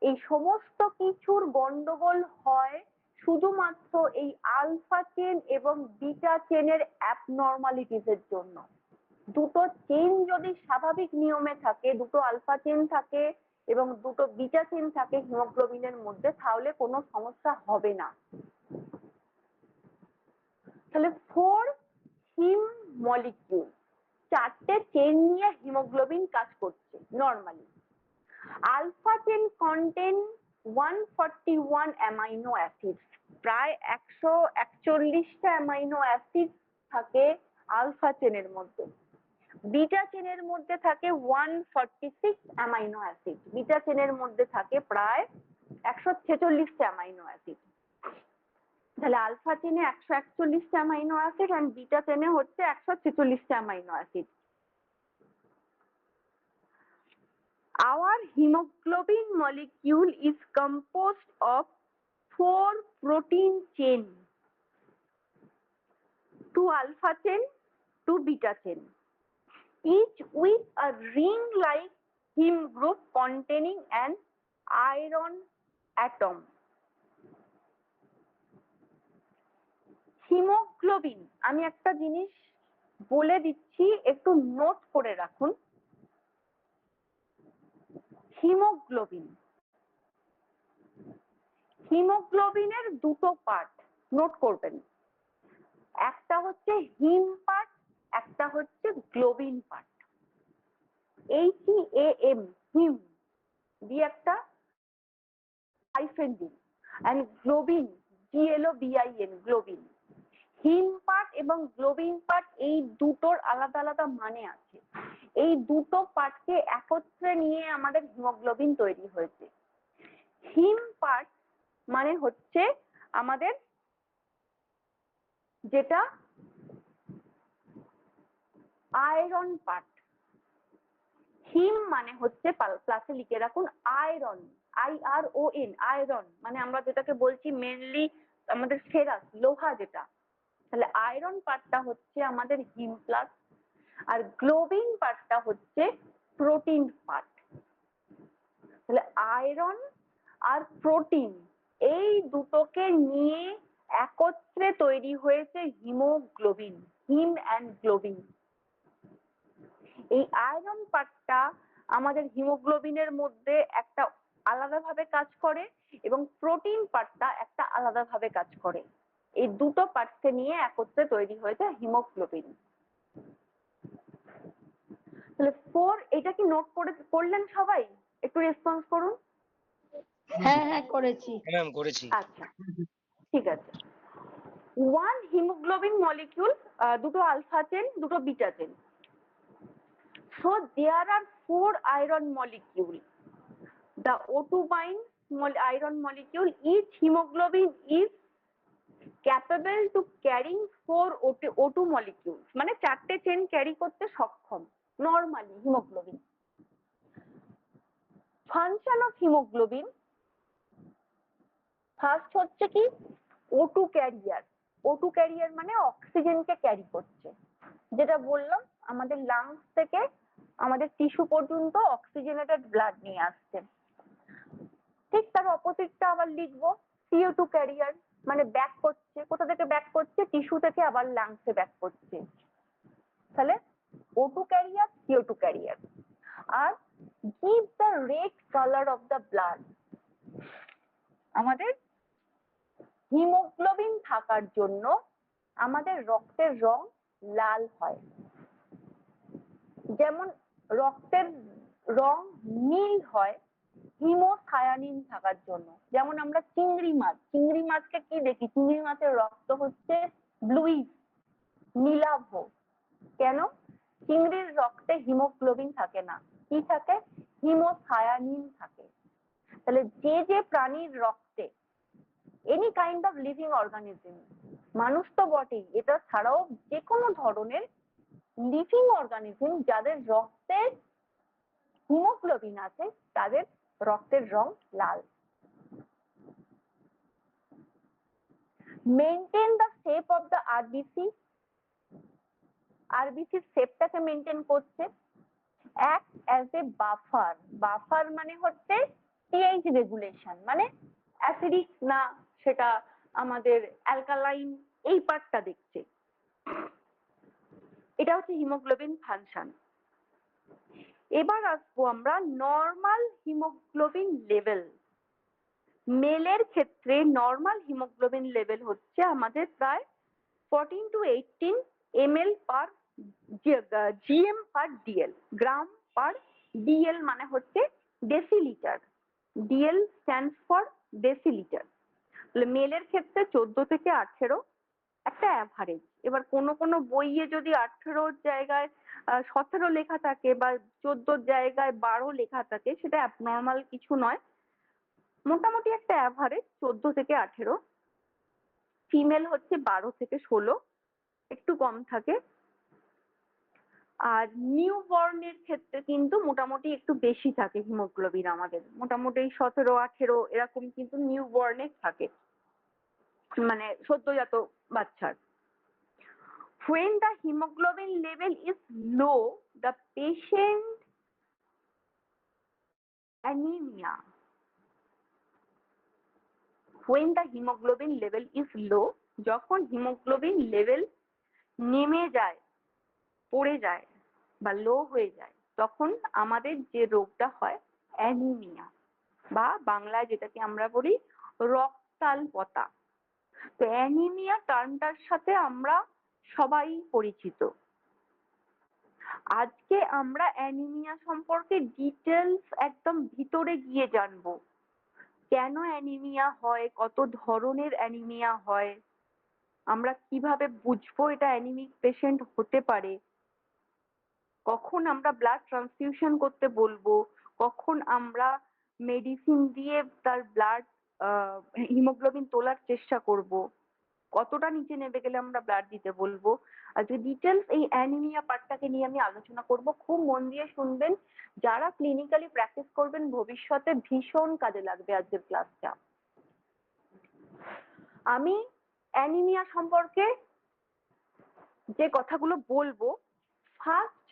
এই সমস্ত কিছুর গন্ডগোল হয় শুধুমাত্র এই আলফা চেন এবং বিটা চেনের অ্যাবনর্মালিটিস এর জন্য। দুটো চেইন যদি স্বাভাবিক নিয়মে থাকে, দুটো আলফা চেইন থাকে এবং দুটো বিটা চেইন থাকে হিমোগ্লোবিনের মধ্যে, তাহলে কোনো সমস্যা হবে না। তাহলে 4 হিম মলিকিউল, 4টে চেইন নিয়ে হিমোগ্লোবিন কাজ করছে normally. Alpha chain contain 141 amino acid, প্রায় 141টা অ্যামাইনো অ্যাসিড থাকে আলফা চেনের মধ্যে। বিটা চেনের মধ্যে থাকে 146 অ্যামাইনো অ্যাসিড, বিটা চেনের মধ্যে থাকে প্রায় 146টা অ্যামাইনো অ্যাসিড। তাহলে আলফা চেনে 141টা অ্যামাইনো অ্যাসিড আর বিটা চেনে হচ্ছে 146টা amino acid. Our hemoglobin molecule is composed of 4 protein chain, 2 alpha chain, 2 beta chain, each with a ring-like heme group containing an iron atom. Haemoglobin, আমি একটা জিনিস বলে দিচ্ছি, একটু নোট করে রাখুন। হিমোগ্লোবিন, হিমোগ্লোবিনের দুটো পার্ট নোট করবেন, একটা হচ্ছে হিম পার্ট, একটা হচ্ছে গ্লোবিন পার্ট। HEAM, হিম দিয়ে একটা হাইফেন দিন, and globin, GLOBIN, globin. Haem part এবং গ্লোবিন পার্ট এই দুটোর আলাদা আলাদা মানে আছে। এই দুটো পার্টকে একত্রে নিয়ে আমাদের হিমোগ্লোবিন তৈরি হয়েছে। হিম পার্ট মানে হচ্ছে আমাদের যেটা আয়রন পার্ট। হিম মানে হচ্ছে প্লাসে লিখে রাখুন আয়রন, IRON, আয়রন মানে আমরা যেটাকে বলছি মেনলি আমাদের ফেরাস, লোহা যেটা। তাহলে আয়রন পার্টটা হচ্ছে আমাদের হিম প্লাস, আর গ্লোবিন পার্টটা হচ্ছে প্রোটিন পার্ট। তাহলে আয়রন আর প্রোটিন এই দুটোকে নিয়ে একত্রে তৈরি হয়েছে হিমোগ্লোবিন, হিম অ্যান্ড গ্লোবিন। এই আয়রন পার্টটা আমাদের হিমোগ্লোবিনের মধ্যে একটা আলাদাভাবে কাজ করে এবং প্রোটিন পার্টটা একটা আলাদাভাবে কাজ করে। এই দুটো পার্টকে নিয়ে একত্রে তৈরি হয়েছে হিমোগ্লোবিন। তাহলে 4, এটা কি নোট করলেন সবাই? একটু রেসপন্স করুন। হ্যাঁ করেছি। হ্যাঁ ম্যাম করেছি। আচ্ছা, ঠিক আছে। 1 hemoglobin molecule, দুটো আলফা চেন, দুটো beta chain. So there are 4 iron molecule. The O2 bind iron molecule, each hemoglobin is capable to carrying 4 O2 molecules, মানে 4টে চেন ক্যারি করতে সক্ষম normally haemoglobin. Function of haemoglobin, first হচ্ছে কি O2 career. O2 career মানে অক্সিজেনকে carry করছে, যেটা বললাম আমাদের লাংস থেকে আমাদের টিস্যু পর্যন্ত অক্সিজেনেটেড ব্লাড নিয়ে আসছে। ঠিক তার অপোজিটটা আবার লিখবো CO2 ক্যারিয়ার, মানে ব্যাক করছে, কোথা থেকে ব্যাক করছে, টিস্যু থেকে আবার লাংসে ব্যাক করছে। তাহলে O2 ক্যারিয়ার, CO2 ক্যারিয়ার। আর give the red color of the blood, আমাদের হিমোগ্লোবিন থাকার জন্য আমাদের রক্তের রং লাল হয়। যেমন রক্তের রং নীল হয় হিমোথায়ানিন থাকার জন্য। যেমন আমরা চিংড়ি মাছকে কি দেখি, চিংড়ি মাছের রক্ত হচ্ছে ব্লুইশ, নীলাভ। কেন? চিংড়ির রক্তে হিমোগ্লোবিন থাকে না, কি থাকে? হিমোথায়ানিন থাকে। তাহলে যে প্রাণীর রক্তে any kind of living organism, মানুষ তো বটেই, এটা ছাড়াও যে কোনো ধরনের লিভিং অর্গানিজম যাদের রক্তে হিমোগ্লোবিন আছে তাদের রক্তের রং লাল। Maintain the shape of the RBC, আরবিসির শেপটাকে মেনটেন করছে। Act as a buffer, buffer মানে হচ্ছে পিএইচ রেগুলেশন, মানে অ্যাসিডিক না সেটা আমাদের অ্যালকালাইন, এই পার্টটা দেখছে। এটা হচ্ছে হিমোগ্লোবিন ফাংশন। এবার আসবো আমরা নর্মাল হিমোগ্লোবিন লেভেল। মেলের ক্ষেত্রে নর্মাল হিমোগ্লোবিন লেভেল হচ্ছে আমাদের প্রায় 14 to 18 ml per gm per dl, gram per DL মানে হচ্ছে decilitre. DL stands for decilitre. মেলের ক্ষেত্রে 14 থেকে 18 একটা অ্যাভারেজ। এবার কোনো কোনো বইয়ে যদি 18 জায়গায় 17 লেখা থাকে বা 14 জায়গায় 12 লেখা থাকে, সেটা অ্যাবনর্মাল কিছু নয়, মোটামুটি একটা অ্যাভারেজ 14 থেকে 18। ফিমেল হচ্ছে 12 থেকে 16, একটু কম থাকে। আর নিউ বর্নের ক্ষেত্রে কিন্তু মোটামুটি একটু বেশি থাকে হিমোগ্লোবিন, আমাদের মোটামুটি 17-18 এরকম কিন্তু নিউ বর্নে থাকে, মানে সদ্যজাত বাচ্চার। When the hemoglobin level is low, the patient anemia. When the hemoglobin level is low, যখন হিমোগ্লোবিন লেভেল নেমে যায়, পড়ে যায় বা লো হয়ে যায়, তখন আমাদের যে রোগটা হয় অ্যানিমিয়া, বা বাংলায় যেটাকে আমরা বলি রক্তাল্পতা। তো অ্যানিমিয়া টার্মটার সাথে আমরা সবাই পরিচিত। আজকে আমরা অ্যানিমিয়া সম্পর্কে ডিটেলস একদম ভিতরে গিয়ে জানবো। কেন অ্যানিমিয়া হয়, কত ধরনের অ্যানিমিয়া হয়, আমরা কিভাবে বুঝবো এটা অ্যানিমিক পেশেন্ট হতে পারে, কখন আমরা ব্লাড ট্রান্সফিউশন করতে বলবো, কখন আমরা মেডিসিন দিয়ে তার ব্লাড হিমোগ্লোবিন তোলার চেষ্টা করব, কতটা নিচে নেমে গেলে আমরা ব্লাড দিতে বলবো। আজকে ডিটেলস এই অ্যানিমিয়া পার্টটাকে নিয়ে আমি আলোচনা করব। খুব মন দিয়ে শুনবেন, যারা ক্লিনিক্যালি প্র্যাকটিস করবেন ভবিষ্যতে ভীষণ কাজে লাগবে আজকের ক্লাসটা। আমি অ্যানিমিয়া সম্পর্কে যে কথাগুলো বলবো, ফার্স্ট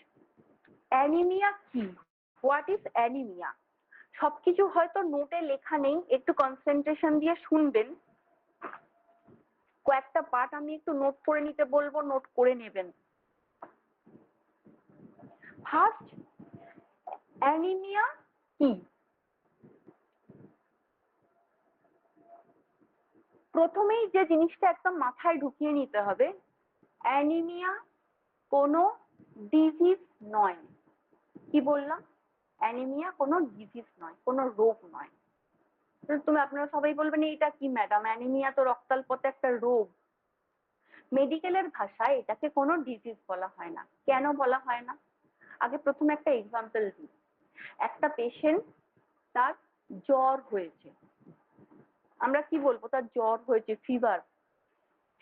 অ্যানিমিয়া কি, হোয়াট ইজ অ্যানিমিয়া। সবকিছু হয়তো নোটে লেখা নেই, একটু কনসেন্ট্রেশন দিয়ে শুনবেন। কয়েকটা পার্ট আমি একটু নোট করে নিতে বলবো, নোট করে নেবেন। ফার্স্ট অ্যানিমিয়া কি? প্রথমেই যে জিনিসটা একদম মাথায় ঢুকিয়ে নিতে হবে, অ্যানিমিয়া কোনো ডিজিজ নয়। কি বললাম? অ্যানিমিয়া কোনো ডিজিজ নয়, কোনো রোগ নয়। তুমি আপনারা সবাই বলবেন এটা কি ম্যাডাম, অ্যানিমিয়া তো রক্তাল্পতা একটা রোগ। মেডিকেলের ভাষায় এটাকে কোনো ডিজিজ বলা হয় না। কেন বলা হয় না? আগে প্রথমে একটা এক্সাম্পল দিই। একটা পেশেন্ট, তার জ্বর হয়েছে, আমরা কি বলবো? তার জ্বর হয়েছে, ফিভার।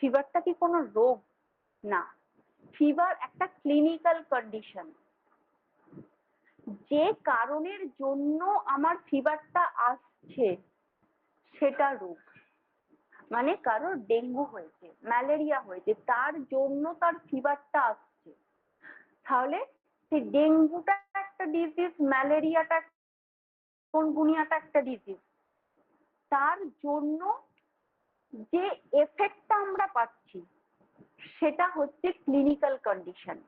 ফিভারটা কি কোনো রোগ? না, ফিভার একটা ক্লিনিক্যাল কন্ডিশন। যে কারণের জন্য আমার ফিভারটা আসছে সেটা রোগ। মানে কারোর ডেঙ্গু হয়েছে, ম্যালেরিয়া হয়েছে, তার জন্য তার ফিভারটা আসছে, তাহলে সেই ডেঙ্গুটা একটা ডিজিজ, ম্যালেরিয়াটা, চিকুনগুনিয়াটা একটা ডিজিজ। তার জন্য যে এফেক্টটা আমরা পাচ্ছি সেটা হচ্ছে ক্লিনিক্যাল কন্ডিশন।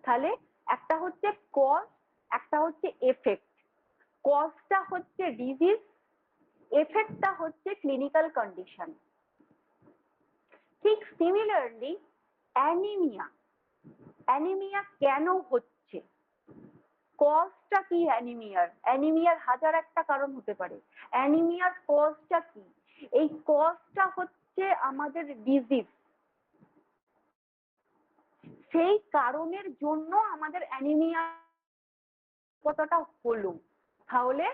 তাহলে একটা হচ্ছে কজ, একটা হচ্ছে এফেক্ট। কজটা হচ্ছে ডিজিজ, এফেক্টটা হচ্ছে ক্লিনিক্যাল কন্ডিশন। ঠিক সিমিলারলি অ্যানিমিয়া, অ্যানিমিয়া কেন হচ্ছে, কজটা কি অ্যানিমিয়ার? অ্যানিমিয়ার হাজার একটা কারণ হতে পারে, অ্যানিমিয়ার কজটা কি? এই কজটা হচ্ছে আমাদের ডিজিজ। সেই কারণের জন্য আমাদের অ্যানিমিয়া কতটা হলো, তাহলে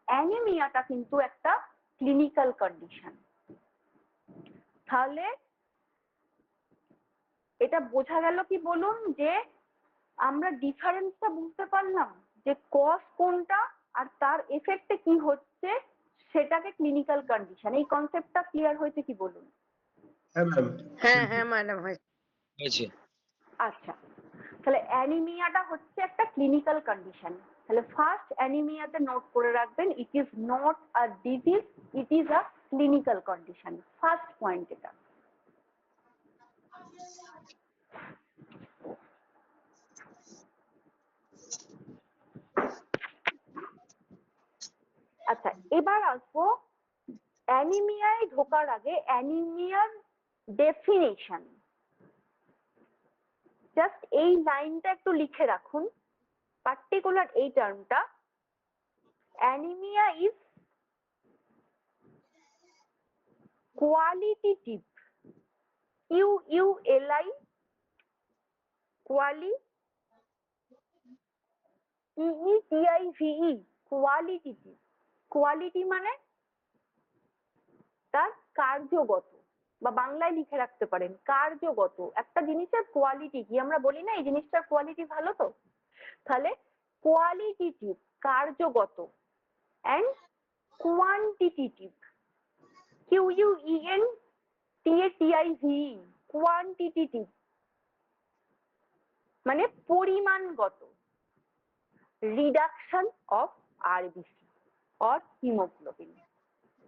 অ্যানিমিয়াটা কিন্তু একটা ক্লিনিক্যাল কন্ডিশন। তাহলে এটা বোঝা গেল কি বলুন, যে আমরা ডিফারেন্সটা বুঝতে পারলাম, যে কজ কোনটা আর তার এফেক্টে কি হচ্ছে সেটাকে ক্লিনিক্যাল কন্ডিশন। এই কনসেপ্টটা ক্লিয়ার হয়েছে কি বলুন? হ্যাঁ ম্যাম। হ্যাঁ হ্যাঁ ম্যাডাম হয়েছে। আচ্ছা, তাহলে অ্যানিমিয়াটা হচ্ছে একটা ক্লিনিক্যাল কন্ডিশন। তাহলে ফার্স্ট অ্যানিমিয়াতে নোট করে রাখবেন, it is not a disease, it is a clinical condition. First point এটা। এবার আসবো অ্যানিমিয়ায় ঢোকার আগে অ্যানিমিয়ার ডেফিনেশন। জাস্ট এই লাইনটা একটু লিখে রাখুন, পার্টিকুলার এই টার্মটা, anaemia is qualitative, QULI, QUALITIVE, qualitative. Quality মানে তার কার্যগত, বা বাংলায় লিখে রাখতে পারেন কার্যগত। একটা জিনিসের কোয়ালিটি কি, আমরা বলি না এই জিনিসটার কোয়ালিটি ভালো, তো তাহলে কোয়ালিটেটিভ কার্যগত, অ্যান্ড কোয়ান্টিটেটিভ, QUENTATIVE, কোয়ান্টিটেটিভ মানে পরিমাণগত, reduction of RBC or haemoglobin.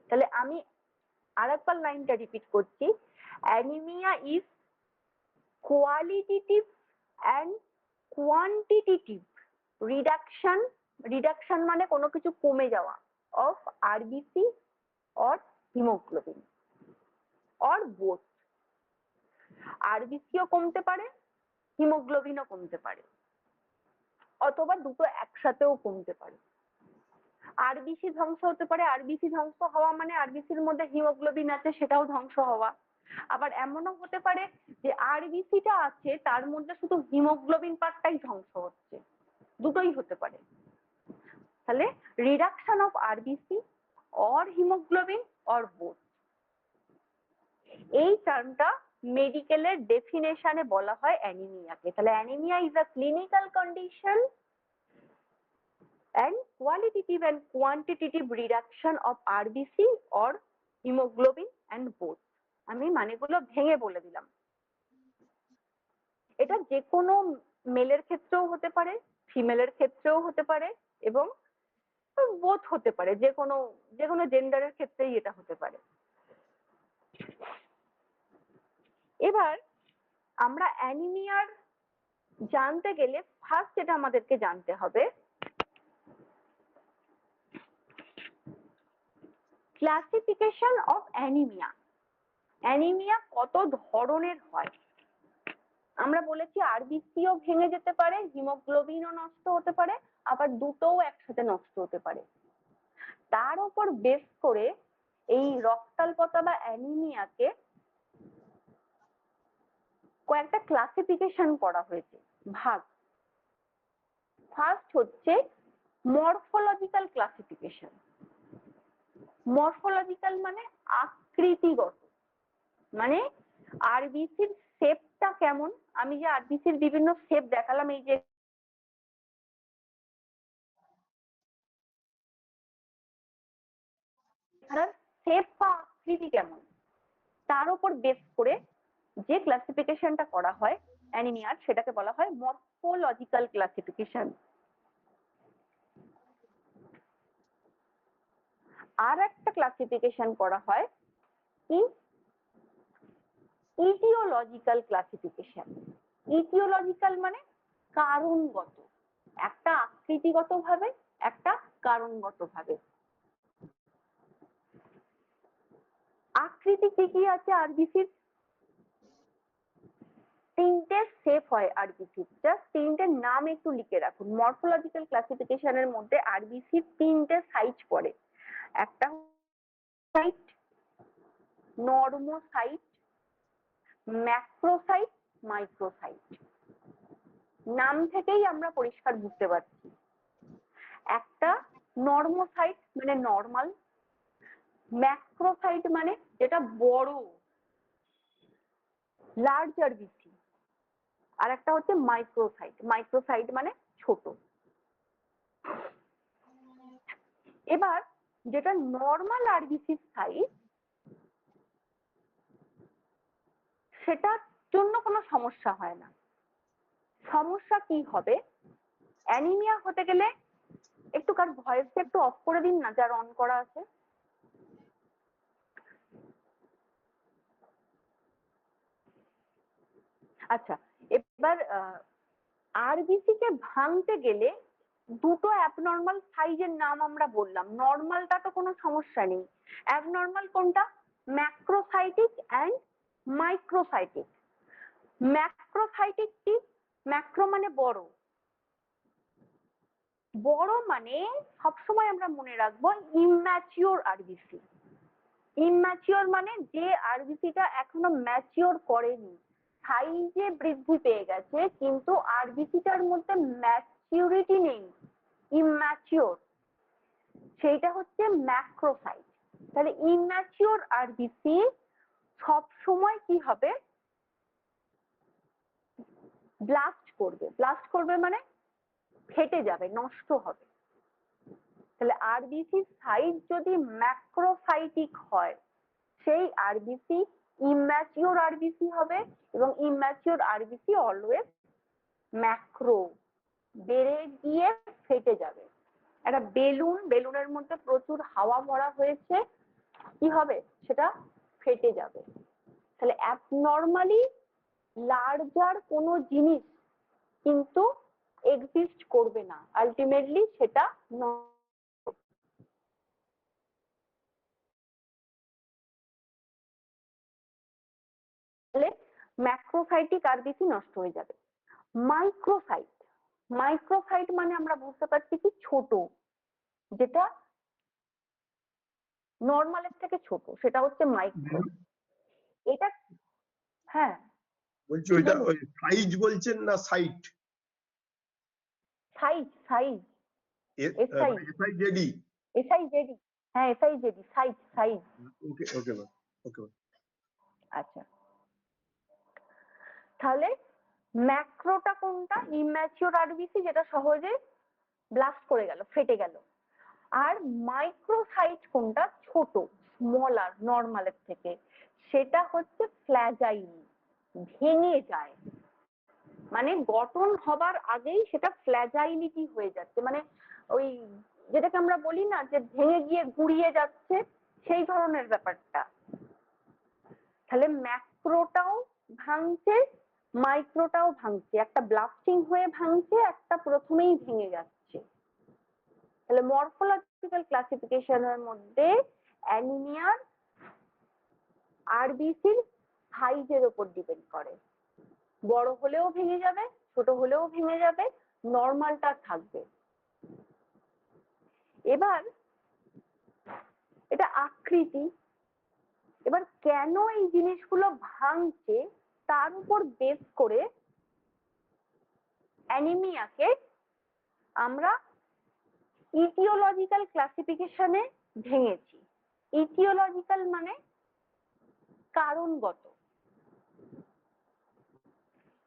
তাহলে আমি আরেকবার লাইনটা রিপিট করছি, anaemia is qualitative and quantitative reduction, reduction মানে কোনো কিছু কমে যাওয়া, of RBC or haemoglobin or both. আরবিসিও কমতে পারে, হিমোগ্লোবিনও কমতে পারে, অথবা দুটো একসাথেও কমতে পারে। আরবিসি ধ্বংস হতে পারে, আরবিসি ধ্বংস হওয়া মানে আরবিসির মধ্যে হিমোগ্লোবিন আছে সেটাও ধ্বংস হওয়া। আবার এমনও হতে পারে যে আরবিসিটা আছে তার মধ্যে শুধু হিমোগ্লোবিন পার্টটাই ধ্বংস হচ্ছে, দুটোই হতে পারে। তাহলে reduction of RBC or haemoglobin or both, এই টার্মটা মেডিকেলের ডেফিনেশনে বলা হয় অ্যানিমিয়াকে। তাহলে anaemia is a clinical condition and qualitative and quantitative reduction of RBC or hemoglobin and both. আমি মানেগুলো ভেঙে বলে দিলাম। এটা যে কোনো মেলের ক্ষেত্রেও হতে পারে, ফিমেলের ক্ষেত্রেও হতে পারে, এবং বোথ হতে পারে, যে কোনো জেন্ডারের ক্ষেত্রেই এটা হতে পারে। এবার আমরা অ্যানিমিয়ার জানতে গেলে ফার্স্ট যেটা আমাদেরকে জানতে হবে, ক্লাসিফিকেশন অফ অ্যানিমিয়া। অ্যানিমিয়া কত ধরনের হয়? আমরা বলেছি আরবিসিও ভেঙে যেতে পারে, হিমোগ্লোবিনও নষ্ট হতে পারে, আবার দুটোও একসাথে নষ্ট হতে পারে। তার উপর বেস করে এই রক্তাল্পতা বা অ্যানিমিয়াকে কয়েকটা ক্লাসিফিকেশন করা হয়েছে, ভাগ। ফার্স্ট হচ্ছে মরফোলজিক্যাল ক্লাসিফিকেশন। মরফোলজিক্যাল মানে আকৃতিগত, মানে আরবিসির শেপটা কেমন। আমি যে আরবিসির বিভিন্ন শেপ দেখালাম, এই যে শেপ বা আকৃতি কেমন, তার উপর বেস করে যে ক্লাসিফিকেশনটা করা হয় অ্যানিমিয়ার, সেটাকে বলা হয় মরফোলজিক্যাল ক্লাসিফিকেশন। আর একটা ক্লাসিফিকেশন করা হয় কি, ইটিওলজিক্যাল ক্লাসিফিকেশন। ইটিওলজিক্যাল মানে কারণগত, একটা আকৃতিগত ভাবে, একটা কারণগত ভাবে। আকৃতি কি কি আছে আরবিসির? তিনটে শেপ হয় আরবিসির, জাস্ট তিনটে নাম একটু লিখে রাখুন। মরফোলজিক্যাল ক্লাসিফিকেশনের মধ্যে আরবিসির তিনটে সাইজ পড়ে, একটা সাইট, নর্মোসাইট, ম্যাক্রোসাইট, মাইক্রোসাইট। নাম থেকেই আমরা পরিষ্কার বুঝতে পারছি। একটা নর্মোসাইট মানে নর্মাল, ম্যাক্রোসাইট মানে যেটা বড়, লার্জ আরবিসি, আর একটা হচ্ছে মাইক্রোসাইট। মাইক্রোসাইট মানে ছোট। এবার যেটা নর্মাল আরবিসি সাইজ, সেটার জন্য কোনো সমস্যা হয় না। সমস্যা কি হবে, অ্যানিমিয়া হতে গেলে একটু কার ভয়েসটা একটু অফ করে দিন না, যার অন করা আছে। আচ্ছা, এবার আরবিসি কে ভাঙতে গেলে দুটো অ্যাবনর্মাল সাইজের নাম আমরা বললাম, নর্মালটা তো কোনো সমস্যা নেই, অ্যাবনর্মাল কোনটা? Macrocytic and microcytic. ম্যাক্রোসাইটিক কি? ম্যাক্রো মানে বড়, বড় মানে সবসময় আমরা মনে রাখবো ইম্যাচিওর আরবিসি। ইম্যাচিওর মানে যে আরবিসিটা এখনো ম্যাচিওর করেনি, সাইজে বৃদ্ধি পেয়ে গেছে কিন্তু আরবিসিটার মধ্যে ম্যাচিউরিটি নেই, ইম্যাচিওর, সেইটা হচ্ছে ম্যাক্রোসাইট। তাহলে ইম্যাচিওর আরবিসি সব সময় কি হবে? ব্লাস্ট করবে। ব্লাস্ট করবে মানে ফেটে যাবে, নষ্ট হবে। তাহলে আরবিসি সাইজ যদি ম্যাক্রোসাইটিক হয়, সেই আরবিসি ইম্যাচিওর আরবিসি হবে, এবং ইম্যাচিওর আরবিসি অলওয়েজ ম্যাক্রো, বেড়ে গিয়ে ফেটে যাবে। একটা বেলুন, বেলুনের মধ্যে প্রচুর হাওয়া ভরা হয়েছে, কি হবে? সেটা ফেটে যাবে। তাহলে অ্যাবনর্মালি লার্জার কোনো জিনিস কিন্তু এক্সিস্ট করবে না, আলটিমেটলি সেটা ম্যাক্রোসাইটিক আরবিসি নষ্ট হয়ে যাবে। মাইক্রোসাইট, মাইক্রোসাইট মানে আমরা বুঝতে পারছি কি ছোট, যেটা নর্মালের থেকে ছোট, সেটা হচ্ছে মাইক্রো। এটা হ্যাঁ বলছি ওইটা ওই সাইজ বলছেন না site? Size, size, SIZD. SIZD, হ্যাঁ এসআইজেডি, সাইজ, সাইজ। ওকে ওকে ওকে। আচ্ছা, তাহলে ম্যাক্রোটা কোনটা? ইম্যাচিওর আরবিসি, যেটা সহজে ব্লাস্ট করে গেল, ফেটে গেল। আর মাইক্রোসাইট কোনটা? ছোট, স্মলার, নর্মালের থেকে, সেটা হচ্ছে ফ্ল্যাজাইল, ভেঙে যায়, মানে গঠন হবার আগেই সেটা ফ্ল্যাজাইলিটি হয়ে যাচ্ছে, মানে ওই যেটাকে আমরা বলি না যে ভেঙে গিয়ে গুড়িয়ে যাচ্ছে, সেই ধরনের ব্যাপারটা। তাহলে ম্যাক্রোটাও ভাঙছে, মাইক্রোটাও ভাঙছে, একটা ব্লাস্টিং হয়ে ভাঙছে, একটা প্রথমেই ভেঙে যাচ্ছে। তাহলে মরফোলজিক্যাল ক্লাসিফিকেশনের মধ্যে অ্যানিমিয়ার আরবিসির সাইজের উপর ডিপেন্ড করে, বড় হলেও ভেঙে যাবে, ছোট হলেও ভেঙে যাবে, নর্মালটা থাকবে। এবার এটা আকৃতি, এবার কেন এই জিনিসগুলো ভাঙছে তার উপর বেস করে অ্যানিমিয়াকে আমরা ইটিওলজিক্যাল ক্লাসিফিকেশনে ভেঙেছি। ইটিওলজিক্যাল মানে কারণগত।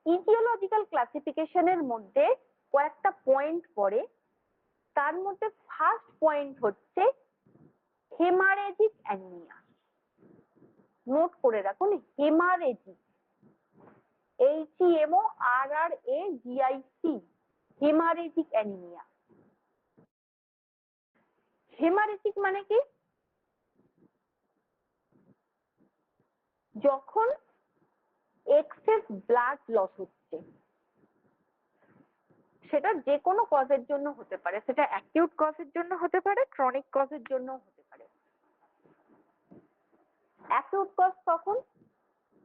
ইটিওলজিক্যাল ক্লাসিফিকেশনের মধ্যে কয়েকটা পয়েন্ট পড়ে, তার মধ্যে ফার্স্ট পয়েন্ট হচ্ছে হেমারেজিক অ্যানিমিয়া। নোট করে রাখুন, haemorrhagic, HEMORRAGIC, haemorrhagic anaemia. Haemorrhagic মানে কি? যখন এক্সেস ব্লাড লস হচ্ছে, সেটা যে কোনো কজের জন্য হতে পারে, সেটা অ্যাকিউট কজের জন্য হতে পারে, ক্রনিক কজের জন্য হতে পারে। অ্যাকিউট কজ তখন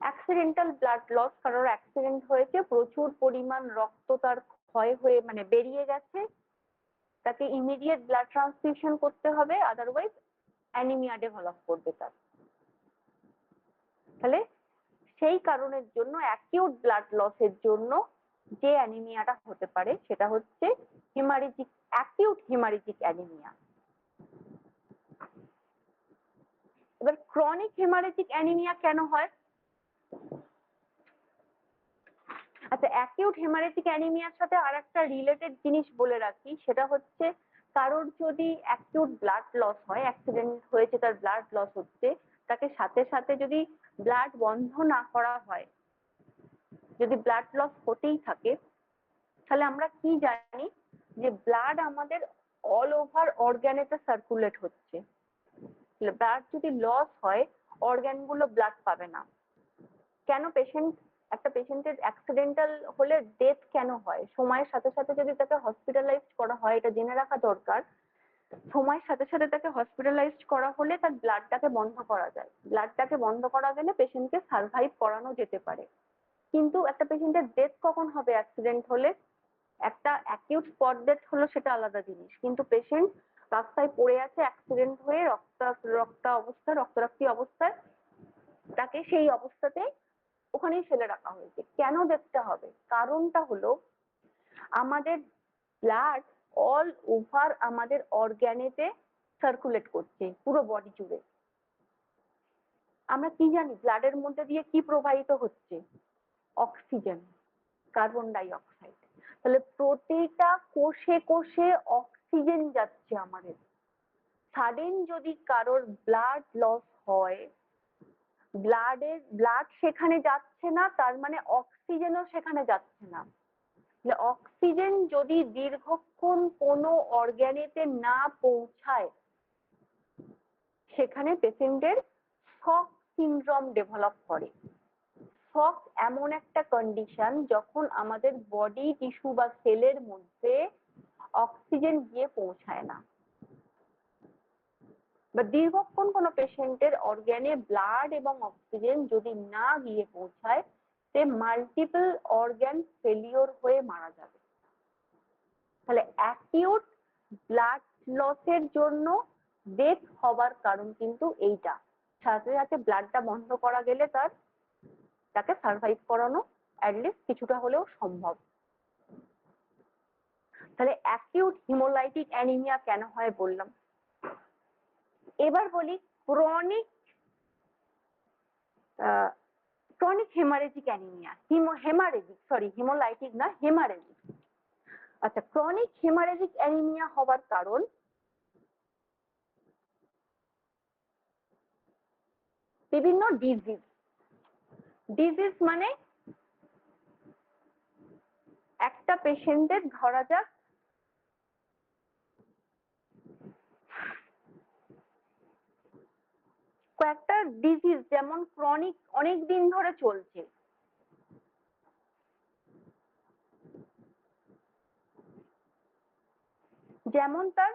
অ্যাক্সিডেন্টাল ব্লাড লস, কারোর অ্যাক্সিডেন্ট হয়েছে, প্রচুর পরিমাণ রক্ত তার ক্ষয় হয়ে মানে বেরিয়ে গেছে, তাকে ইমিডিয়েট ব্লাড ট্রান্সফিউশন করতে হবে, আদারওয়াইজ অ্যানিমিয়া ডেভেলপ করবে তার। তাহলে সেই কারণের জন্য অ্যাকিউট ব্লাড লসের জন্য যে অ্যানিমিয়াটা হতে পারে সেটা হচ্ছে হেমারেজিক, অ্যাকিউট হেমারেজিক অ্যানিমিয়া। এবার ক্রনিক হেমারেজিক অ্যানিমিয়া কেন হয়? আচ্ছা, অ্যাকিউট হেমারেজিক অ্যানিমিয়ার সাথে আরেকটা রিলেটেড জিনিস বলে রাখি, সেটা হচ্ছে কারোর যদি অ্যাকিউট ব্লাড লস হয়, অ্যাক্সিডেন্ট হয়েছে, তার ব্লাড লস হচ্ছে, তাকে সাথে সাথে যদি ব্লাড বন্ধ না করা হয়, যদি ব্লাড লস হতেই থাকে, তাহলে আমরা কি জানি যে ব্লাড আমাদের অল ওভার অর্গানেতে সার্কুলেট হচ্ছে। ব্লাড যদি লস হয়, অর্গানগুলো ব্লাড পাবে না। কেন? পেশেন্ট একটা পেশেন্টের অ্যাক্সিডেন্টাল হলে ডেথ কেন হয়, সময়ের সাথে সাথে যদি তাকে হসপিটালাইজড করা হয়, এটা জেনে রাখা দরকার। সময়ের সাথে সাথে তাকে হসপিটালাইজড করা হলে তার ব্লাডটাকে বন্ধ করা যায়, ব্লাডটাকে বন্ধ করা গেলে পেশেন্টকে সার্ভাইভ করানো যেতে পারে। কিন্তু একটা পেশেন্টের ডেথ কখন হবে অ্যাক্সিডেন্ট হলে? একটা অ্যাকিউট স্পট ডেথ হলো সেটা আলাদা জিনিস, কিন্তু পেশেন্ট রাস্তায় পড়ে আছে অ্যাক্সিডেন্ট হয়ে রক্তাক্তি অবস্থায়, তাকে সেই অবস্থাতে ওখানেই ফেলে রাখা হয়েছে। কেন দেখতে হবে? কারণটা হলো আমাদের ব্লাড অল ওভার আমাদের অর্গ্যানেতে সার্কুলেট করছে, পুরো বডি জুড়ে। আমরা কি জানি ব্লাডের মধ্যে দিয়ে কি প্রবাহিত হচ্ছে? Oxygen, carbon die oxide. তাহলে প্রতিটা কোষে কোষে অক্সিজেন যাচ্ছে আমাদের। সাডেন যদি কারোর ব্লাড লস হয়, ব্লাড সেখানে যাচ্ছে না, তার মানে অক্সিজেনও সেখানে যাচ্ছে না। অক্সিজেন যদি দীর্ঘক্ষণ কোনো অর্গ্যানেতে না পৌঁছায়, সেখানে পেশেন্টের শক সিনড্রোম ডেভেলপ করে। শক এমন একটা কন্ডিশন যখন আমাদের বডি টিস্যু বা সেলের মধ্যে অক্সিজেন গিয়ে পৌঁছায় না, বা দীর্ঘক্ষণ কোনো পেশেন্টের অর্গ্যানে ব্লাড এবং অক্সিজেন যদি না গিয়ে পৌঁছায়, সে মাল্টিপল অর্গ্যান ফেলিওর হয়ে মারা যাবে। তাহলে অ্যাকিউট ব্লাড লসের জন্য ডেথ হবার কারণ কিন্তু এইটা। সাথে সাথে ব্লাডটা বন্ধ করা গেলে তাকে সার্ভাইভ করানো অ্যাটলিস্ট কিছুটা হলেও সম্ভব। তাহলে অ্যাকিউট হিমোলাইটিক অ্যানিমিয়া কেন হয় বললাম। এবার বলি ক্রনিক হেমারেজিক অ্যানিমিয়া। হিমোলাইটিক না, হেমারেজিক। আচ্ছা, ক্রনিক হেমারেজিক অ্যানিমিয়া হওয়ার কারণ বিভিন্ন ডিজিজ মানে একটা পেশেন্টের ধরা যাক কয়েকটা ডিজিজ, যেমন ক্রনিক অনেক দিন ধরে চলছে, যেমন তার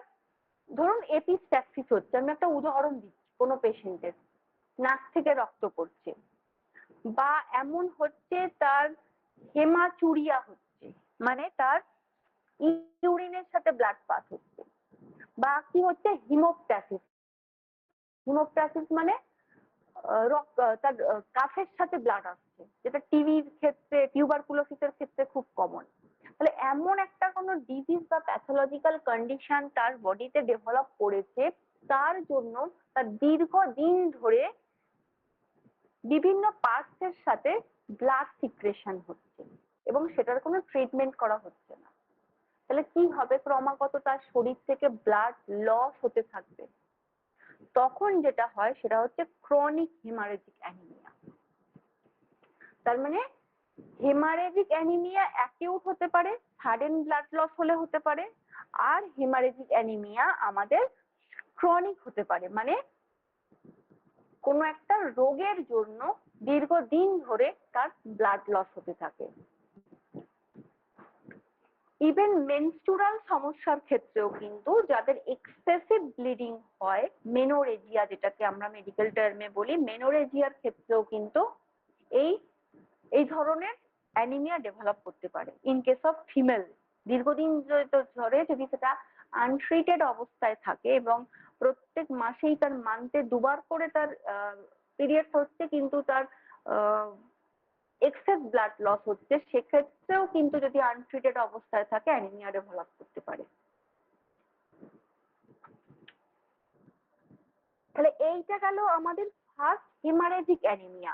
ধরুন এপিস্ট্যাক্সিস হচ্ছে, আমি একটা উদাহরণ দিচ্ছি, কোনো পেশেন্টের নাক থেকে রক্ত পড়ছে, বা এমন হচ্ছে তার হেমাচুরিয়া হচ্ছে, মানে তার ইউরিনের সাথে ব্লাড পাস হচ্ছে, বা কি হচ্ছে হিমোপ্টাসিস মানে তার কাফের সাথে ব্লাড আসছে, যেটা টিবির ক্ষেত্রে, টিউবারকুলোসিসের ক্ষেত্রে খুব কমন। তাহলে এমন একটা কোনো ডিজিজ বা প্যাথোলজিক্যাল কন্ডিশন তার বডিতে ডেভেলপ করেছে, তার জন্য তার দীর্ঘদিন ধরে বিভিন্ন পার্টস এর সাথে ব্লাড সিক্রেশন হচ্ছে এবং সেটার কোনো ট্রিটমেন্ট করা হচ্ছে না। তাহলে কি হবে? ক্রমাগত তার শরীর থেকে ব্লাড লস হতে থাকবে। তখন যেটা হয় সেটা হচ্ছে ক্রনিক হেমারেজিক অ্যানিমিয়া। তার মানে হেমারেজিক অ্যানিমিয়া অ্যাকিউট হতে পারে, সাডেন ব্লাড লস হলে হতে পারে, আর হেমারেজিক অ্যানিমিয়া আমাদের ক্রনিক হতে পারে, মানে কোনো একটা রোগের জন্য দীর্ঘদিন ধরে তার ব্লাড লস হতে থাকে। ইভেন মেনস্ট্রুরাল সমস্যার ক্ষেত্রেও কিন্তু যাদের এক্সেসিভ ব্লিডিং হয়, মেনোরেজিয়া যেটাকে আমরা মেডিকেল টার্মে বলি, মেনোরেজিয়ার ক্ষেত্রেও কিন্তু এই ধরনের অ্যানিমিয়া ডেভেলপ করতে পারে। ইন কেস অফ ফিমেল, দীর্ঘদিন ধরে যদি সেটা আনট্রিটেড অবস্থায় থাকে এবং প্রত্যেক মাসেই তার মান্থে দুবার করে তার পিরিয়ড হচ্ছে, কিন্তু তার এক্সেস ব্লাড লস হচ্ছে, সেক্ষেত্রেও কিন্তু যদি আনট্রিটেড অবস্থায় থাকে অ্যানিমিয়া ডেভেলপ করতে পারে। তাহলে এইটা গেল আমাদের ফার্স্ট হেমারেজিক অ্যানিমিয়া।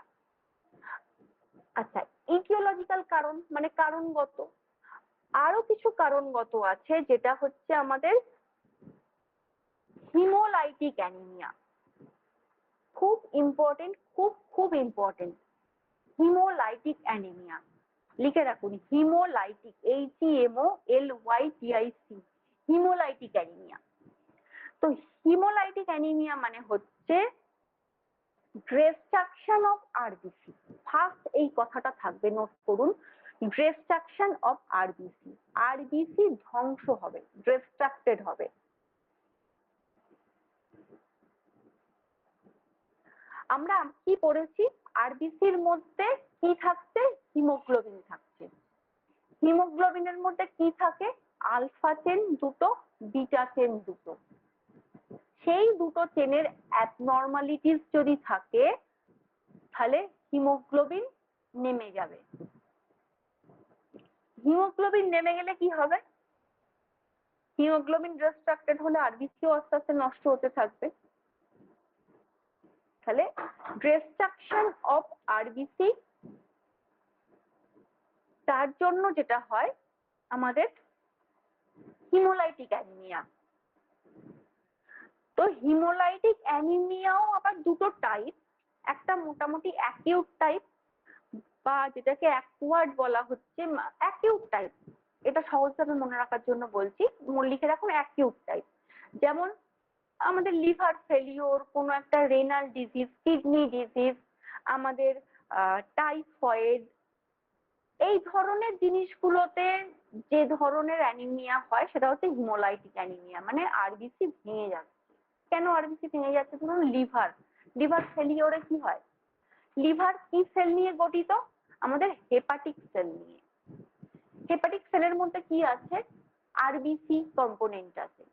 আচ্ছা, ইটিওলজিক্যাল কারণ মানে কারণগত, আরো কিছু কারণগত আছে, যেটা হচ্ছে আমাদের হিমোলাইটিক অ্যানিমিয়া। খুব ইম্পর্টেন্ট, খুব ইম্পর্টেন্ট, হিমোলাইটিক অ্যানিমিয়া। লিখে রাখুন, হিমোলাইটিক, HEMOLYTIC, হিমোলাইটিক অ্যানিমিয়া। তো হিমোলাইটিক অ্যানিমিয়া মানে হচ্ছে ডিস্ট্রাকশন অফ আরবিসি, ফার্স্ট এই কথাটা থাকবে, নোট করুন, ডিস্ট্রাকশন অফ আরবিসি, আরবিসি ধ্বংস হবে, ডিস্ট্রাক্টেড হবে। আমরা কি পড়েছি, আরবিসির মধ্যে কি থাকছে, হিমোগ্লোবিন থাকছে। হিমোগ্লোবিনের মধ্যে কি থাকে, আলফা চেন দুটো, বিটা চেন দুটো। সেই দুটো চেনের অ্যাবনর্মালিটিস যদি থাকে তাহলে হিমোগ্লোবিন নেমে যাবে। হিমোগ্লোবিন নেমে গেলে কি হবে, হিমোগ্লোবিন ডিস্ট্রাক্টেড হলে আরবিসিও আস্তে আস্তে নষ্ট হতে থাকবে। তাহলে ডিস্ট্রাকশন অফ আরবিসি, তার জন্য যেটা হয় আমাদের হিমোলাইটিক অ্যানিমিয়া। তো হিমোলাইটিক অ্যানিমিয়াও আবার দুটো টাইপ, একটা মোটামুটি অ্যাকিউট টাইপ বা যেটাকে অ্যাকুয়ার্ড বলা হচ্ছে, অ্যাকিউট টাইপ, এটা সহজভাবে মনে রাখার জন্য বলছি, লিখে রাখুন অ্যাকিউট টাইপ। যেমন আমাদের লিভার ফেলিওর, কোনো একটা রেনাল ডিজিজ, কিডনি ডিজিজ, আমাদের টাইফয়েড, এই ধরনের জিনিসগুলোতে যে ধরনের অ্যানিমিয়া হয় সেটা হচ্ছে হিমোলাইটিক অ্যানিমিয়া, মানে আরবিসি ভেঙে যাচ্ছে। কেন আরবিসি ভেঙে যাচ্ছে, ধরুন লিভার, লিভার ফেলিওরে কি হয়, লিভার কি সেল নিয়ে গঠিত, আমাদের হেপাটিক সেল নিয়ে। হেপাটিক সেলের মধ্যে কি আছে, আরবিসি কম্পোনেন্ট আছে,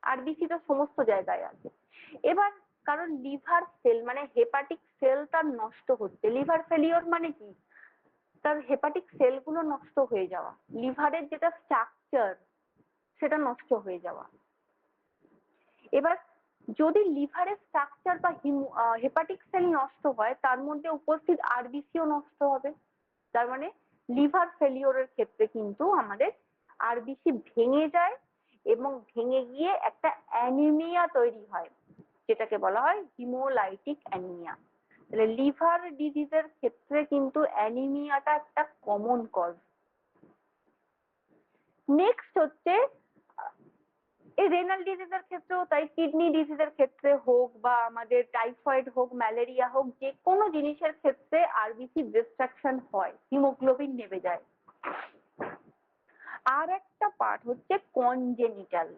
আরবিসি তো সমস্ত জায়গায় আছে। এবার কারণ লিভার সেল মানে হেপাটিক সেল তার নষ্ট হচ্ছে, লিভার ফেলিওর মানে কি, তার হেপাটিক সেলগুলো নষ্ট হয়ে যাওয়া, লিভারের যেটা স্ট্রাকচার সেটা নষ্ট হয়ে যাওয়া। এবার যদি লিভারের স্ট্রাকচার বা হেপাটিক সেল নষ্ট হয়, তার মধ্যে উপস্থিত আরবিসিও নষ্ট হবে। তার মানে লিভার ফেলিওরের ক্ষেত্রে কিন্তু আমাদের আরবিসি ভেঙে যায় এবং ভেঙে গিয়ে একটা অ্যানিমিয়া তৈরি হয়, যেটাকে বলা হয় হিমোলাইটিক অ্যানিমিয়া। তাহলে লিভার ডিজিজের ক্ষেত্রে কিন্তু অ্যানিমিয়াটা একটা কমন কজ। নেক্সট হচ্ছে এই রেনাল ডিজিজের ক্ষেত্রেও তাই, কিডনি ডিজিজের ক্ষেত্রে হোক বা আমাদের টাইফয়েড হোক, ম্যালেরিয়া হোক, যে কোনো জিনিসের ক্ষেত্রে আরবিসি ডিস্ট্রাকশন হয়, হিমোগ্লোবিন নেমে যায়। আর একটা পার্ট হচ্ছে কনজেনিটাল।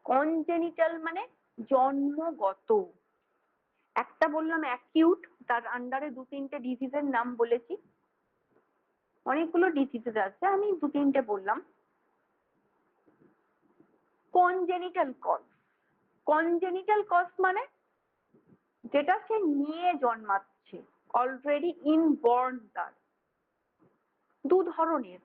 কনজেনিটাল মানে জন্মগত। একটা বললাম অ্যাকিউট, তার আন্ডারে দু তিনটে ডিজিজের নাম বলেছি, অনেকগুলো ডিজিজ আছে, আমি দু তিনটে বললাম। কনজেনিটাল কজ, কনজেনিটাল কজ মানে যেটা সে নিয়ে জন্মাচ্ছে, অলরেডি ইনবর্ন। তার দু ধরনের,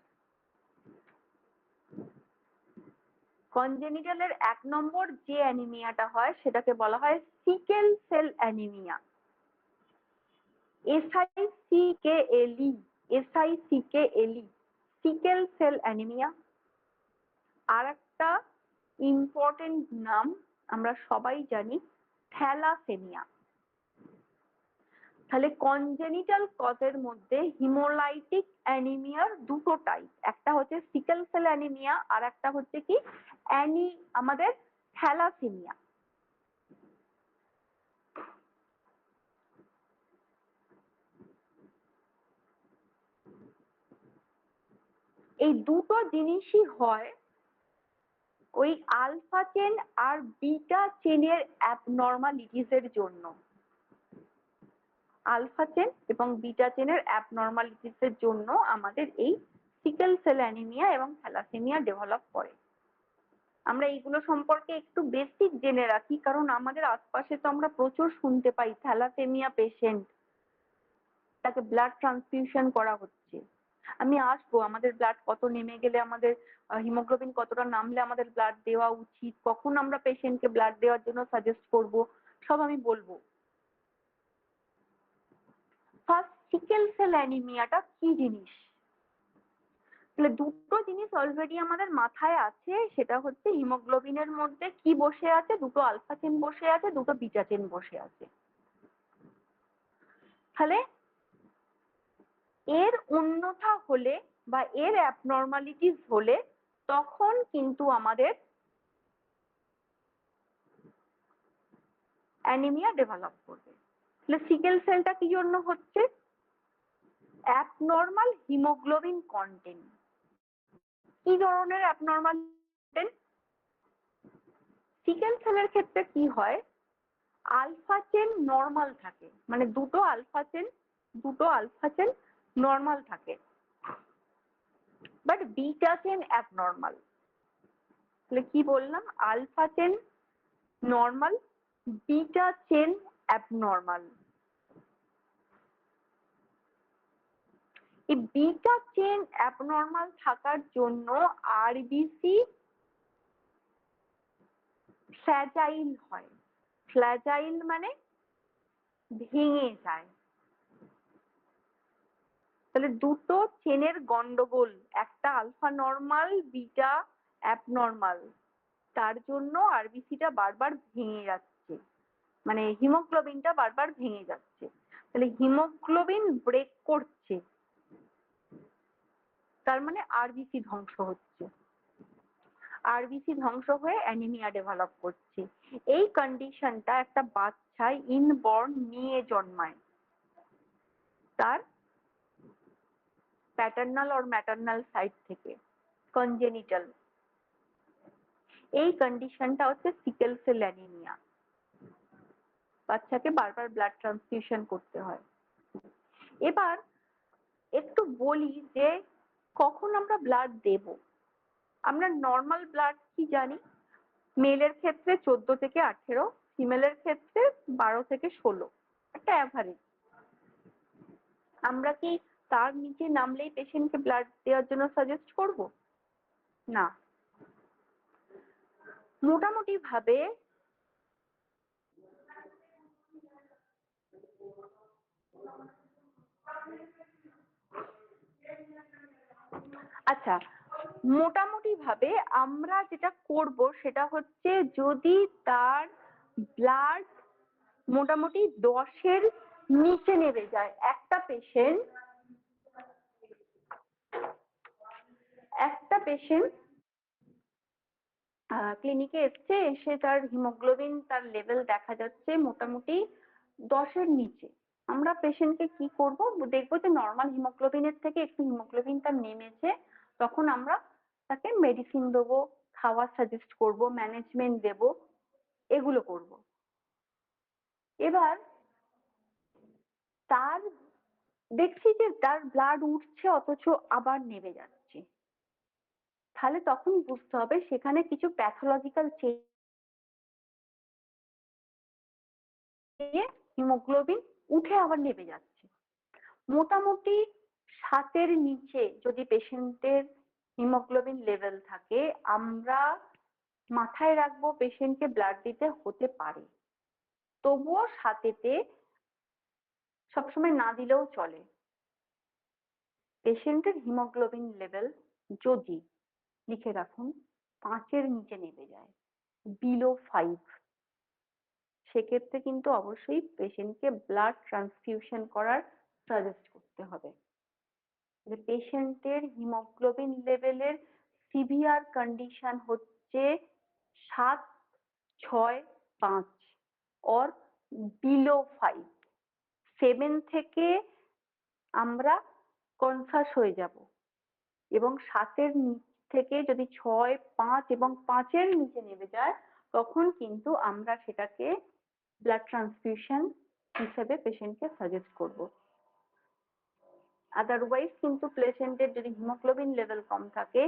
কনজেনিটালের এক নম্বর যে অ্যানিমিয়াটা হয় সেটাকে বলা হয় sickle cell anaemia, SICKLE, SICKLE, sickle cell anaemia. আর একটা ইম্পর্টেন্ট নাম আমরা সবাই জানি, থ্যালাসেমিয়া। তাহলে কনজেনিটাল কজের মধ্যে হিমোলাইটিক অ্যানিমিয়ার দুটো টাইপ, একটা হচ্ছে সিকেল সেল অ্যানিমিয়া, আর একটা হচ্ছে কি আমাদের থ্যালাসেমিয়া। এই দুটো জিনিসই হয় ওই আলফা চেন আর বিটা চেনের অ্যাবনর্মালিটিসের জন্য। আলফা চেন এবং বিটা চেনের অ্যাবনর্মালিটিসের জন্য আমাদের এই সিকেল সেল অ্যানিমিয়া এবং থ্যালাসেমিয়া ডেভেলপ করে। আমরা এইগুলো সম্পর্কে একটু বেসিক জেনে রাখি, কারণ আমাদের আশপাশে তো আমরা প্রচুর শুনতে পাই থ্যালাসেমিয়া পেশেন্ট, তাকে ব্লাড ট্রান্সফিউশন করা হচ্ছে। আমি আসবো আমাদের ব্লাড কত নেমে গেলে, আমাদের হিমোগ্লোবিন কতটা নামলে আমাদের ব্লাড দেওয়া উচিত, কখন আমরা পেশেন্টকে ব্লাড দেওয়ার জন্য সাজেস্ট করব, সব আমি বলবো। ফার্স্ট, সিকেল সেল অ্যানিমিয়াটা কি জিনিস, তাহলে দুটো জিনিস অলরেডি আমাদের মাথায় আছে, সেটা হচ্ছে হিমোগ্লোবিনের মধ্যে কি বসে আছে, দুটো আলফা চেন বসে আছে, দুটো বিটা চেন বসে আছে। তাহলে এর উন্নতা হলে বা এর অ্যাবনর্মালিটিস হলে তখন কিন্তু আমাদের অ্যানিমিয়া ডেভেলপ করবে। তাহলে সিকেল সেলটা কি জন্য হচ্ছে? Abnormal haemoglobin content. কি ধরনের অ্যাবনর্মাল কন্টেন্ট? সিকেল সেলের ক্ষেত্রে কি হয়, আলফা চেন নর্মাল থাকে, মানে দুটো আলফা চেন নর্মাল থাকে, বাট বিটা চেন অ্যাবনর্মাল। তাহলে কি বললাম, alpha chain normal, beta chain abnormal. এই বিটা চেন অ্যাবনর্মাল থাকার জন্য আরবিসি ফ্র্যাজাইল হয়। ফ্র্যাজাইল মানে ভেঙে যায়। তাহলে দুটো চেনের গন্ডগোল, একটা আলফা নর্মাল, বিটা অ্যাবনর্মাল, তার জন্য আরবিসিটা বারবার ভেঙে যাচ্ছে, মানে হিমোগ্লোবিনটা বারবার ভেঙে যাচ্ছে। তাহলে হিমোগ্লোবিন ব্রেক করছে, তার মানে আরবিসি ধ্বংস হচ্ছে। আরবিসি ধ্বংস হয়ে অ্যানিমিয়া ডেভেলপ করছে। এই কন্ডিশনটা একটা বাচ্চায় ইনবর্ন নিয়ে জন্মায়, তার প্যাটার্নাল অর ম্যাটার্নাল সাইড থেকে, কনজেনিটাল। এই কন্ডিশনটা হচ্ছে সিকেল সেল অ্যানিমিয়া। বাচ্চাকে বারবার ব্লাড ট্রান্সফিউশন করতে হয়। এবার একটু বলি যে কখন আমরা ব্লাড দেব। আমরা নর্মাল ব্লাড কি জানি, মেলের ক্ষেত্রে 14 থেকে 18, ফিমেলের ক্ষেত্রে 12 থেকে 16, একটা অ্যাভারেজ। আমরা কি তার নিচে নামলেই পেশেন্টকে ব্লাড দেওয়ার জন্য সাজেস্ট করব? না। মোটামুটি ভাবে আচ্ছা, মোটামুটি ভাবে আমরা যেটা করব সেটা হচ্ছে, যদি তার ব্লাড মোটামুটি 10-এর নিচে নেমে যায়, একটা পেশেন্ট ক্লিনিকে এসছে, এসে তার হিমোগ্লোবিন, তার লেভেল দেখা যাচ্ছে মোটামুটি 10-এর নিচে, আমরা পেশেন্টকে কি করব, দেখবো যে নর্মাল হিমোগ্লোবিনের থেকে একটু হিমোগ্লোবিন তার নেমেছে, তখন আমরা তাকে মেডিসিন দেবো, খাওয়া সাজেস্ট করব, ম্যানেজমেন্ট দেব, এগুলো করব। এবার তার দেখছি যে তার ব্লাড উঠছে অথচ আবার নেমে যাচ্ছে, তাহলে তখন বুঝতে হবে সেখানে কিছু প্যাথোলজিক্যাল চেঞ্জ, হিমোগ্লোবিন উঠে আবার নেমে যাচ্ছে। মোটামুটি 7-এর নিচে যদি পেশেন্টের হিমোগ্লোবিন লেভেল থাকে, আমরা মাথায় রাখবো পেশেন্টকে ব্লাড দিতে হতে পারে। তবুও 7-এতে সবসময় না দিলেও চলে। পেশেন্টের হিমোগ্লোবিন লেভেল যদি, লিখে রাখুন, 5-এর নিচে নেমে যায়, বিলো 5, সেক্ষেত্রে কিন্তু অবশ্যই পেশেন্টকে ব্লাড ট্রান্সফিউশন করার সাজেস্ট করতে হবে। পেশেন্টের হিমোগ্লোবিন লেভেলের সিভিয়ার কন্ডিশন হচ্ছে 7, 6, 5 অর বিলো 5। 7 থেকে আমরা কনসাস হয়ে যাব, এবং 7-এর নিচ থেকে যদি 6, 5 এবং 5-এর নিচে নেমে যায়, তখন কিন্তু আমরা সেটাকে ব্লাড ট্রান্সফিউশন হিসেবে পেশেন্টকে সাজেস্ট করব। আদারওয়াইজ কিন্তু পেশেন্টের যদি হিমোগ্লোবিন লেভেল কম থাকে,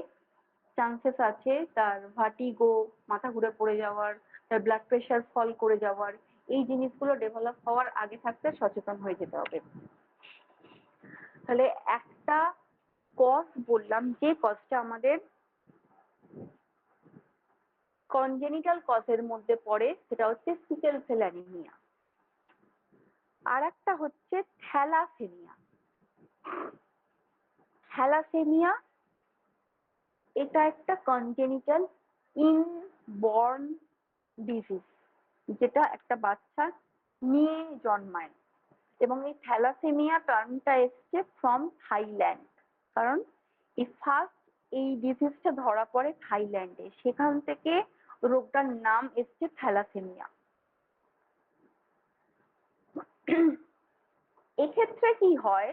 চান্সেস আছে তার ভার্টিগো, মাথা ঘুরে পড়ে যাওয়ার, তার ব্লাড প্রেশার ফল করে যাওয়ার, এই জিনিসগুলো ডেভেলপ হওয়ার আগে থাকতে সচেতন হয়ে যেতে হবে। তাহলে একটা কজ বললাম, যে কজটা আমাদের কনজেনিটাল কজের মধ্যে পড়ে, সেটা হচ্ছে সিকেল সেল অ্যানিমিয়া। আর একটা হচ্ছে থ্যালাসেমিয়া। থ্যালাসেমিয়া এটা একটা কনজেনিটাল ইনবর্ন ডিজিজ, যেটা একটা বাচ্চা নিয়ে জন্মায়। এবং এই থ্যালাসেমিয়া টার্মটা এসছে ফ্রম থাইল্যান্ড, কারণ এই ফার্স্ট এই ডিজিজটা ধরা পড়ে থাইল্যান্ডে, সেখান থেকে রোগটার নাম এসছে থ্যালাসেমিয়া। এক্ষেত্রে কি হয়,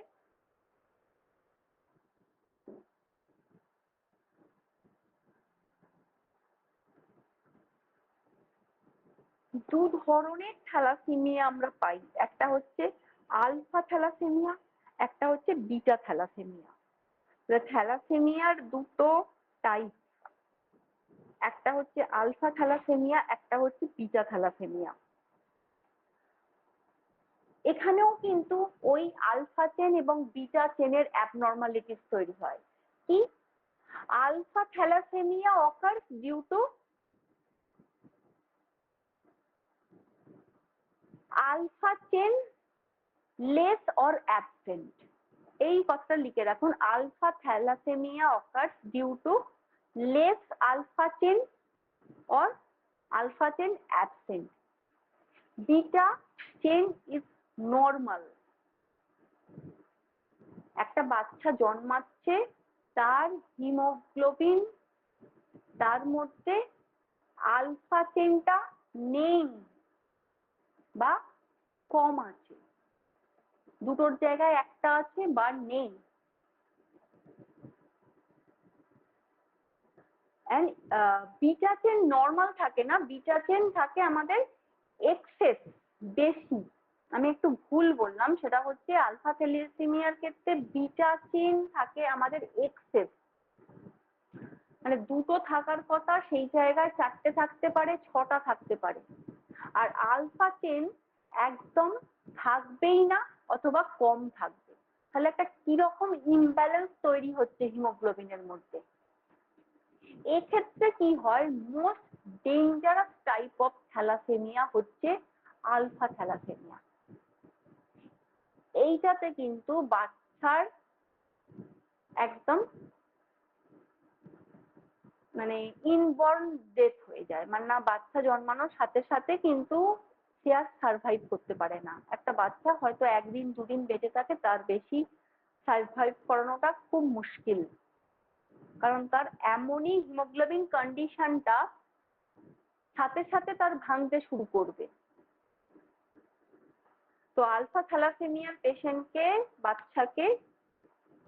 দু ধরনের থ্যালাসেমিয়া আমরা পাই, একটা হচ্ছে আলফা থ্যালাসেমিয়া, একটা হচ্ছে বিটা থ্যালাসেমিয়া। থ্যালাসেমিয়ার দুটো টাইপ, একটা হচ্ছে আলফা থ্যালাসেমিয়া, একটা হচ্ছে বিটা থ্যালাসেমিয়া। এখানেও কিন্তু ওই আলফা চেন এবং বিটা চেনের অ্যাবনর্মালিটিস তৈরি হয়। কি? Alpha thalassaemia occurs due to alpha chain less or absent। এই কথাটা লিখে রাখুন, alpha thalassaemia occurs due to less alpha chain or alpha chain absent। Beta chain is normal। একটা বাচ্চা জন্মাচ্ছে, তার হিমোগ্লোবিন, তার মধ্যে আলফা চেনটা নেই বা কম আছে, দুটোর জায়গায় একটা আছে বা নেই। বিটা চেন নর্মাল থাকে না, বিটা চেন থাকে আমাদের এক্সেস, বেশি। আমি একটু ভুল বললাম, সেটা হচ্ছে আলফা থ্যালাসেমিয়ার ক্ষেত্রে বিটা চেন থাকে আমাদের এক্সেস, মানে দুটো থাকার কথা সেই জায়গায় চারটে থাকতে পারে, ছটা থাকতে পারে। আর আলফা চেন একদম থাকবেই না অথবা কম থাকবে। তাহলে একটা কিরকম ইমব্যালেন্স তৈরি হচ্ছে হিমোগ্লোবিনের মধ্যে। এক্ষেত্রে কি হয়, most dangerous type of thalassaemia হচ্ছে আলফা থ্যালাসেমিয়া। এইটাতে কিন্তু বাচ্চার একদম মানে ইনবর্ন ডেথ হয়ে যায়, মানে না বাচ্চা জন্মানোর সাথে সাথে কিন্তু সে আর সার্ভাইভ করতে পারে না। একটা বাচ্চা হয়তো একদিন দুদিন বেঁচে থাকে, তার বেশি সার্ভাইভ করানোটা খুব মুশকিল, কারণ তার এমনই হিমোগ্লোবিন কন্ডিশনটা সাথে সাথে তার ভাঙতে শুরু করবে। তো আলফা থ্যালাসেমিয়ার পেশেন্টকে, বাচ্চাকে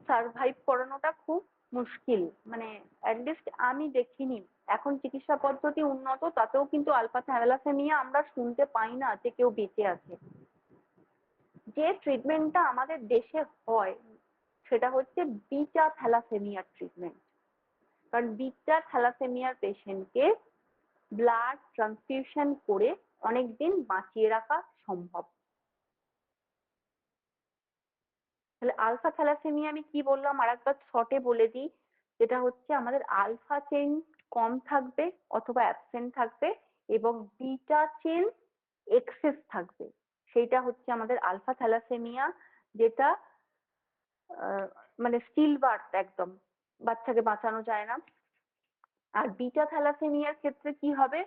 সার্ভাইভ করানোটা খুব মুশকিল, মানে অ্যাটলিস্ট আমি দেখিনি। এখন চিকিৎসা পদ্ধতি উন্নত, তাতেও কিন্তু আলফা থ্যালাসেমিয়া আমরা শুনতে পাই না যে কেউ বেঁচে আছে। যে ট্রিটমেন্টটা আমাদের দেশে হয় সেটা হচ্ছে বিটা থ্যালাসেমিয়ার ট্রিটমেন্ট, কারণ বিটা থ্যালাসেমিয়ার পেশেন্টকে ব্লাড ট্রান্সফিউশন করে অনেকদিন বাঁচিয়ে রাখা সম্ভব। তাহলে আলফা থ্যালাসেমিয়া আমি কি বললাম আরেকবার শর্টে বলে দিই, যেটা হচ্ছে আমাদের আলফা চেইন কম থাকবে অথবা অ্যাবসেন্ট থাকবে এবং বিটা চেইন এক্সেস থাকবে, সেইটা হচ্ছে আমাদের আলফা থ্যালাসেমিয়া, যেটা মানে স্টিল বার্থ, একদম বাচ্চাকে বাঁচানো যায় না। আর বিটা থ্যালাসেমিয়ার ক্ষেত্রে কি হবে,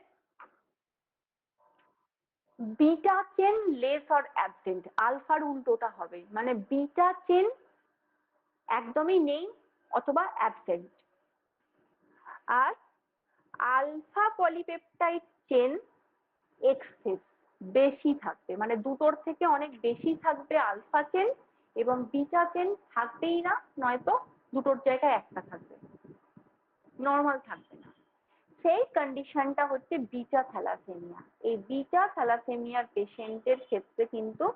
beta chain less or absent, আলফার উল্টোটা হবে, মানে বিটা চেন একদমই নেই অথবা অ্যাবসেন্ট। আর আলফা পলিপেপটাইড চেন এক্সেস, বেশি থাকবে, মানে দুটোর থেকে অনেক বেশি থাকবে আলফা চেন, এবং বিটা চেন থাকবেই না, নয়তো দুটোর জায়গায় একটা থাকবে, নর্মাল থাকবে না। সেই কন্ডিশনটা হচ্ছে বিটা থ্যালাসেমিয়া। এই বিটা থ্যালাসেমিয়ার পেশেন্টের ক্ষেত্রে কিন্তু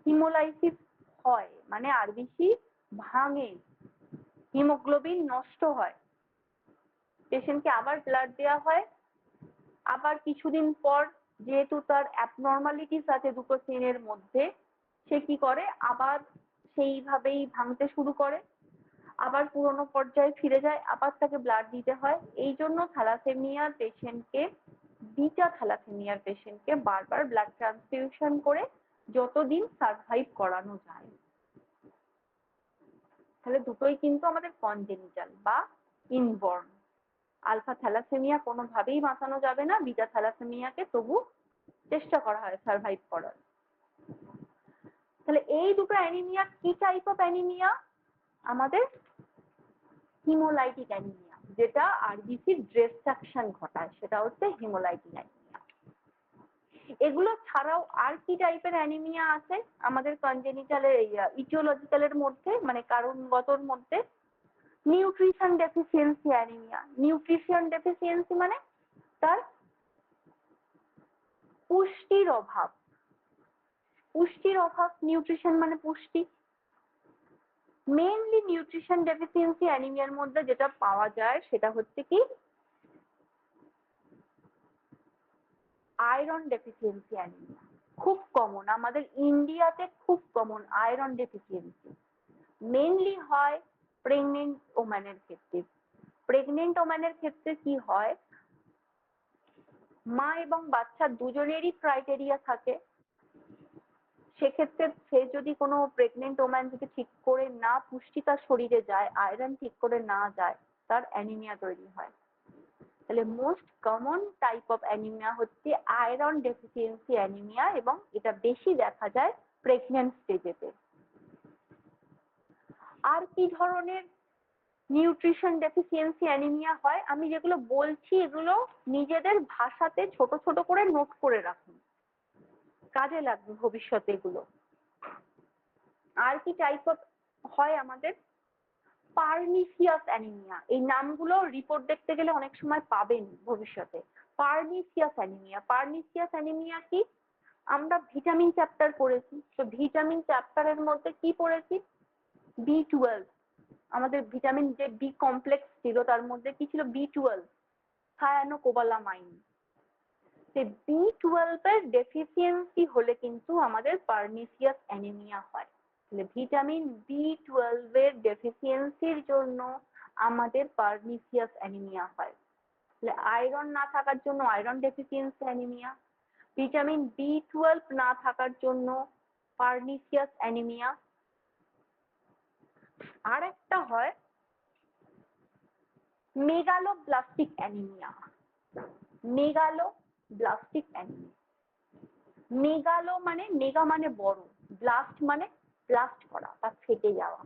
হিমোলাইসিস হয়, মানে আরবিসি ভাঙে, হিমোগ্লোবিন নষ্ট হয়, পেশেন্টকে আবার ব্লাড দেওয়া হয়, আবার কিছুদিন পর যেহেতু তার অ্যাবনর্মালিটিস আছে দুটো চেনের মধ্যে, সে কি করে আবার সেইভাবেই ভাঙতে শুরু করে, আবার পুরোনো পর্যায়ে ফিরে যায়, আবার তাকে ব্লাড দিতে হয়। এই জন্য থ্যালাসেমিয়ার পেশেন্টকে, বিটা থ্যালাসেমিয়ার পেশেন্টকে বারবার ব্লাড ট্রান্সফিউশন করে যতদিন সার্ভাইভ করানো যায়। তাহলে দুটোই কিন্তু আমাদের কনজেনিটাল বা ইনবর্ন। আলফা থ্যালাসেমিয়া কোনোভাবেই বাঁচানো যাবে না, বিটা থ্যালাসেমিয়াকে তবু চেষ্টা করা হয় সার্ভাইভ করার। তাহলে এই দুটো অ্যানিমিয়া কি টাইপ অফ অ্যানিমিয়া, আমাদের হিমোলাইটিক অ্যানিমিয়া, যেটা আরবিসির ডিস্ট্রাকশন ঘটায়, সেটা হচ্ছে হিমোলাইটিক অ্যানিমিয়া। এগুলো ছাড়াও আর কি টাইপের অ্যানিমিয়া আছে আমাদের কনজেনিটাল ইটিওলজিক্যালের মধ্যে, মানে কারণগতর মধ্যে? Nutrition deficiency anaemia. Nutrition deficiency মানে তার পুষ্টির অভাব। পুষ্টির অভাব, নিউট্রিশন মানে পুষ্টি। মেইনলি নিউট্রিশন ডেফিসিয়েন্সি অ্যানিমিয়ার মধ্যে যেটা পাওয়া যায় সেটা হচ্ছে কি আয়রন ডেফিসিয়েন্সি অ্যানিমিয়া। খুব কমন, আমাদের ইন্ডিয়াতে খুব কমন আয়রন ডেফিসিয়েন্সি। মেইনলি হয় প্রেগনেন্ট ওম্যানের ক্ষেত্রে। প্রেগনেন্ট ওম্যানের ক্ষেত্রে কি হয়, মা এবং বাচ্চা দুজনেরই ক্রাইটেরিয়া থাকে। সেক্ষেত্রে সে যদি কোনো প্রেগনেন্ট ওম্যান যদি ঠিক করে না পুষ্টি তার শরীরে যায়, আয়রন ঠিক করে না যায়, তার অ্যানিমিয়া তৈরি হয়। তাহলে most common type of anaemia হচ্ছে আয়রন ডেফিসিয়েন্সি অ্যানিমিয়া, এবং এটা বেশি দেখা যায় প্রেগন্যান্ট স্টেজেতে। আর কি ধরনের নিউট্রিশন ডেফিসিয়েন্সি অ্যানিমিয়া হয় আমি যেগুলো বলছি এগুলো নিজেদের ভাষাতে ছোট ছোট করে নোট করে রাখুন, কাজে লাগবে ভবিষ্যতে এগুলো। আর কি টাইপ অফ হয় আমাদের, পারনিসিয়াস অ্যানিমিয়া। এই নামগুলো রিপোর্ট দেখতে গেলে অনেক সময় পাবেন ভবিষ্যতে। পারনিসিয়াস অ্যানিমিয়া। পারনিসিয়াস অ্যানিমিয়া কি, আমরা ভিটামিন চ্যাপ্টার পড়েছি, তো ভিটামিন চ্যাপ্টারের মধ্যে কি পড়েছি, B12। আমাদের ভিটামিন যে বি কমপ্লেক্স ছিল তার মধ্যে কি ছিল, B12, সায়ানোকোবালামাইন। সেই B12 এর ডেফিসিয়েন্সি হলে কিন্তু আমাদের পারনিসিয়াস অ্যানিমিয়া হয়। ভিটামিন B12 এর ডেফিসিয়েন্সির জন্য আমাদের পারনিসিয়াস অ্যানিমিয়া হয়। আয়রন না থাকার জন্য iron deficiency anaemia, vitamin B12 না থাকার জন্য পারনিসিয়াস অ্যানিমিয়া। আর একটা হয় megaloblastic anaemia. Megaloblastic anaemia. Megalo মানে, মেগা মানে বড়, ব্লাস্ট মানে ব্লাস্ট করা বা ফেটে যাওয়া।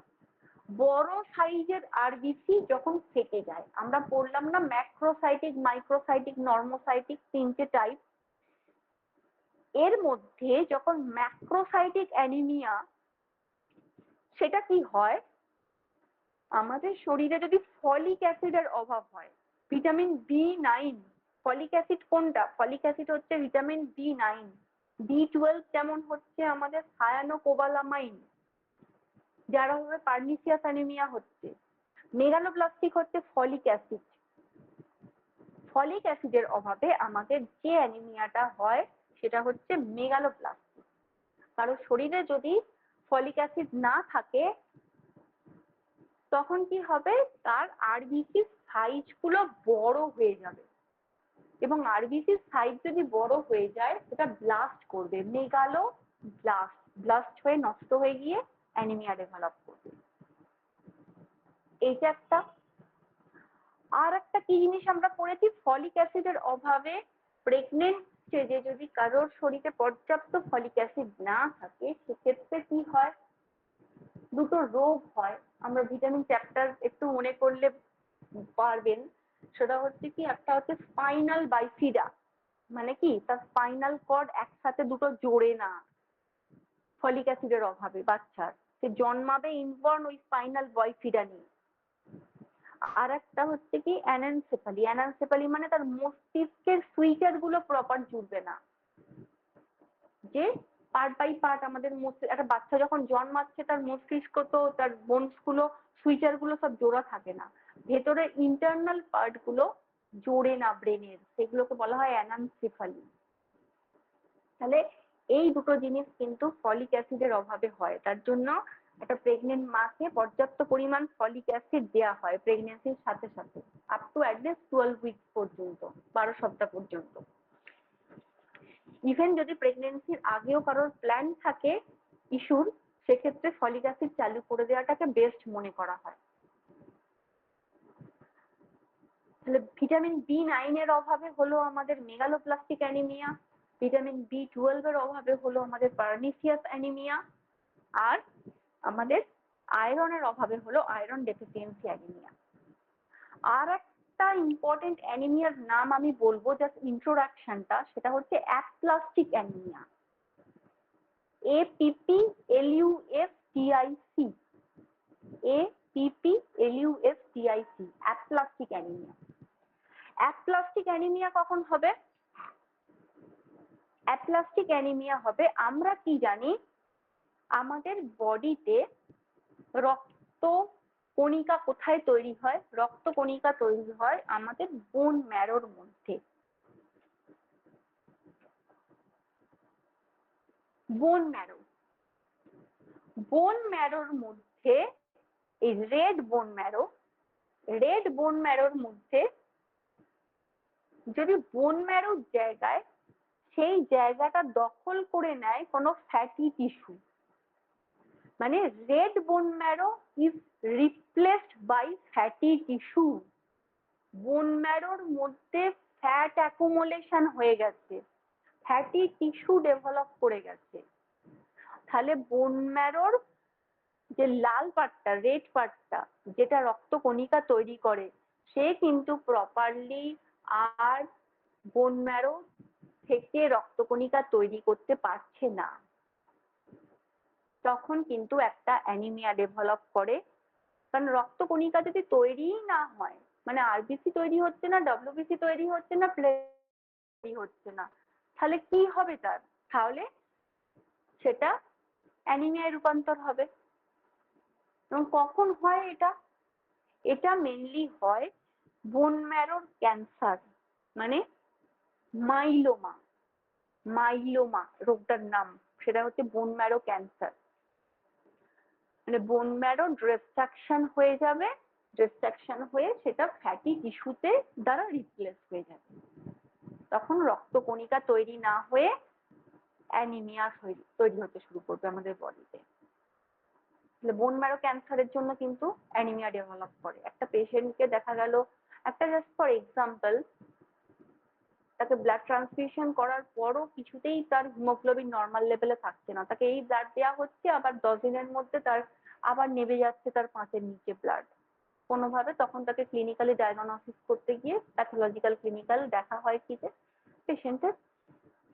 বড় সাইজের আরবিসি যখন ফেটে যায়, আমরা পড়লাম না ম্যাক্রোসাইটিক, মাইক্রোসাইটিক, নর্মোসাইটিক তিনটে টাইপ। এর মধ্যে যখন ম্যাক্রোসাইটিক অ্যানিমিয়া, সেটা কি হয়, আমাদের শরীরে যদি ফলিক অ্যাসিডের অভাব হয়, ভিটামিন B9, ফলিক অ্যাসিড কোনটা, ফলিক অ্যাসিড হচ্ছে ভিটামিন B9, B12 যেমন হচ্ছে আমাদের সায়ানোকোবালামাইন, যারা ভাবে পারনিসিয়াস অ্যানিমিয়া হচ্ছে। মেগালোব্লাস্টিক হচ্ছে ফলিক অ্যাসিড। ফলিক অ্যাসিডের অভাবে আমাদের যে অ্যানিমিয়াটা হয় সেটা হচ্ছে মেগালোব্লাস্টিক। কারণ শরীরে যদি ফলিক অ্যাসিড না থাকে তখন কি হবে, তার আরবিসির সাইজ গুলো বড় হয়ে যাবে, এবং আরবিসির সাইজ যদি বড় হয়ে যায় সেটা ব্লাস্ট করবে, মেগালো ব্লাস্ট, ব্লাস্ট হয়ে নষ্ট হয়ে গিয়ে অ্যানিমিয়া ডেভেলপ করবে। এইটা একটা। আর একটা কি জিনিস আমরা পড়েছি, ফলিক অ্যাসিডের অভাবে প্রেগনেন্ট স্টেজে যদি কারোর শরীরে পর্যাপ্ত ফলিক অ্যাসিড না থাকে সেক্ষেত্রে কি হয়, দুটো রোগ হয়। আমরা ভিটামিন চ্যাপ্টার একটু মনে করলে পারবেন। সেটা হচ্ছে কি, একটা হচ্ছে স্পাইনাল বাইফিডা, মানে কি তার স্পাইনাল কর্ড একসাথে দুটো জোড়ে না ফলিক অ্যাসিডের অভাবে, বাচ্চার সে জন্মাবে ইনবর্ন ওই স্পাইনাল বাইফিডা নিয়ে। আর একটা হচ্ছে কি অ্যানানসেফালি। অ্যানানসেফালি মানে তার মস্তিষ্কের সুইচার গুলো প্রপার জুড়বে না, যে পার্ট বাই পার্ট আমাদের একটা বাচ্চা যখন জন্মাচ্ছে তার মস্তিষ্ক তো তার বোনস গুলো, সুইচার গুলো সব জোড়া থাকে না, ভেতরে ইন্টারনাল পার্ট গুলো জোড়ে না ব্রেনের, সেগুলোকে বলা হয় অ্যানানসেফালি। তাহলে এই দুটো জিনিস কিন্তু ফলিক অ্যাসিডের অভাবে হয়। তার জন্য একটা প্রেগনেন্ট মাকে পর্যাপ্ত পরিমাণ ফলিক অ্যাসিড দেওয়া হয় প্রেগনেন্সির সাথে সাথে, আপ টু অ্যাটলিস্ট 12 উইকস পর্যন্ত, 12 সপ্তাহ পর্যন্ত। ইভেন যদি প্রেগনেন্সির আগেও কারোর প্ল্যান থাকে ইস্যুর, সেক্ষেত্রে ফলিক অ্যাসিড চালু করে দেওয়াটাকে বেস্ট মনে করা হয়। তাহলে ভিটামিন B9 এর অভাবে হলো আমাদের মেগালোপ্লাস্টিক অ্যানিমিয়া, ভিটামিন B12 এর অভাবে হলো আমাদের পারনিসিয়াস অ্যানিমিয়া, আর আমাদের আয়রনের অভাবে হলো আয়রন ডেফিসিয়েন্সি অ্যানিমিয়া। আর একটা ইম্পর্টেন্ট অ্যানিমিয়ার নাম আমি বলবো, জাস্ট ইন্ট্রোডাকশনটা, সেটা হচ্ছে aplastic anaemia. APPLUSTIC, APPLUSTIC, aplastic anaemia. Aplastic anaemia কখন হবে? অ্যাপ্লাস্টিক অ্যানিমিয়া হবে, আমরা কি জানি, আমাদের বডিতে রক্ত কণিকা কোথায় তৈরি হয়? রক্ত কণিকা তৈরি হয় আমাদের বোন ম্যারোর মধ্যে। বোন ম্যারো, বোন ম্যারোর মধ্যে এই রেড বোন ম্যারোর মধ্যে যদি বোন ম্যারোর জায়গায় সেই জায়গাটা দখল করে নেয় কোনো ফ্যাটি টিস্যু, মানে red bone marrow is replaced by fatty tissue. Bone ম্যারোর মধ্যে ফ্যাট অ্যাকুমুলেশন হয়ে গেছে, ফ্যাটি টিস্যু ডেভেলপ করে গেছে, তাহলে বোন ম্যারোর যে লাল পার্টটা, রেড পার্টটা, যেটা রক্ত কণিকা তৈরি করে, সে কিন্তু প্রপারলি আর বোন ম্যারো থেকে রক্ত কণিকা তৈরি করতে পারছে না। তখন কিন্তু একটা অ্যানিমিয়া ডেভেলপ করে, কারণ রক্ত কণিকা যদি তৈরিই না হয়, মানে আরবিসি তৈরি হচ্ছে না, ডব্লিউবিসি তৈরি হচ্ছে না, তৈরি হচ্ছে না, তাহলে কি হবে তার? তাহলে সেটা অ্যানিমিয়ায় রূপান্তর হবে। এবং কখন হয় এটা? এটা মেনলি হয় বোন ম্যারোর ক্যান্সার, মানে মাইলোমা, মাইলোমা রোগটার নাম, সেটা হচ্ছে বোন ম্যারো ক্যান্সার। মানে বোন ম্যারো ডিস্ট্রাকশন হয়ে যাবে, ডিস্ট্রাকশন হয়ে সেটা ফ্যাটি টিস্যুতে দ্বারা রিপ্লেস হয়ে যাবে, তখন রক্ত কণিকা তৈরি না হয়ে অ্যানিমিয়া তৈরি হতে শুরু করবে আমাদের বডিতে। বোন ম্যারো ক্যান্সারের জন্য কিন্তু অ্যানিমিয়া ডেভেলপ করে। একটা পেশেন্টকে দেখা গেল, একটা জাস্ট ফর এক্সাম্পল, তাকে ব্লাড ট্রান্সফিউশন করার পরও কিছুতেই তার হিমোগ্লোবিন নর্মাল লেভেলে থাকছে না, তাকে এই ব্লাড দেওয়া হচ্ছে, আবার 10 দিনের মধ্যে তার আবার নেমে যাচ্ছে তার 5-এর নিচে ব্লাড কোনোভাবে। তখন তাকে ক্লিনিক্যালি ডায়াগনোসিস করতে গিয়ে প্যাথোলজিক্যাল ক্লিনিক্যাল দেখা হয় কি, যে পেশেন্টের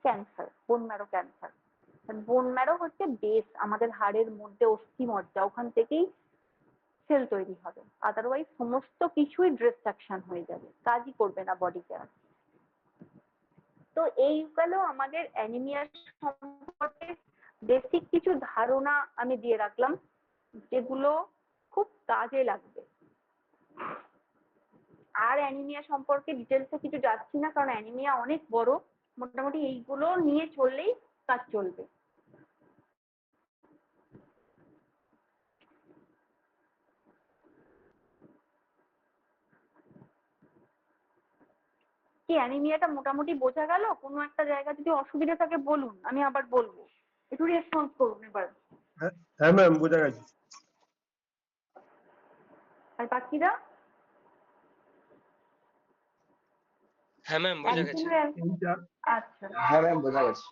cancer, bone marrow cancer. Bone marrow হচ্ছে বেস, আমাদের হাড়ের মধ্যে অস্থি মজ্জা, ওখান থেকেই সেল তৈরি হবে, আদারওয়াইজ সমস্ত কিছুই ডিস্ট্রাকশন হয়ে যাবে, কাজই করবে না বডিতে আর। তো এই গেল আমাদের অ্যানিমিয়া সম্পর্কে বেসিক কিছু ধারণা আমি দিয়ে রাখলাম, যেগুলো খুব কাজে লাগবে। আর অ্যানিমিয়া সম্পর্কে ডিটেলসে কিছু যাচ্ছি না, কারণ অ্যানিমিয়া অনেক বড়, মোটামুটি এইগুলো নিয়ে চললেই কাজ চলবে। কি অ্যানিমিয়াটা মোটামুটি বোঝা গেল? কোনো একটা জায়গা যদি অসুবিধা থাকে বলুন, আমি আবার বলবো, একটু রেসপন্স করুন এবার। হ্যাঁ ম্যাম, বোঝা গেছে। আর বাকিরা? হ্যাঁ ম্যাম, বোঝা গেছে। এইটা আচ্ছা হ্যাঁ ম্যাম, বোঝা গেছে।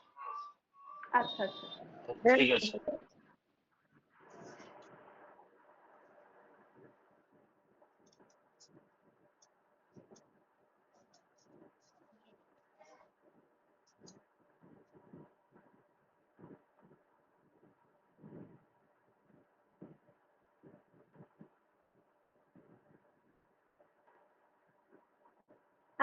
আচ্ছা আচ্ছা। ঠিক আছে।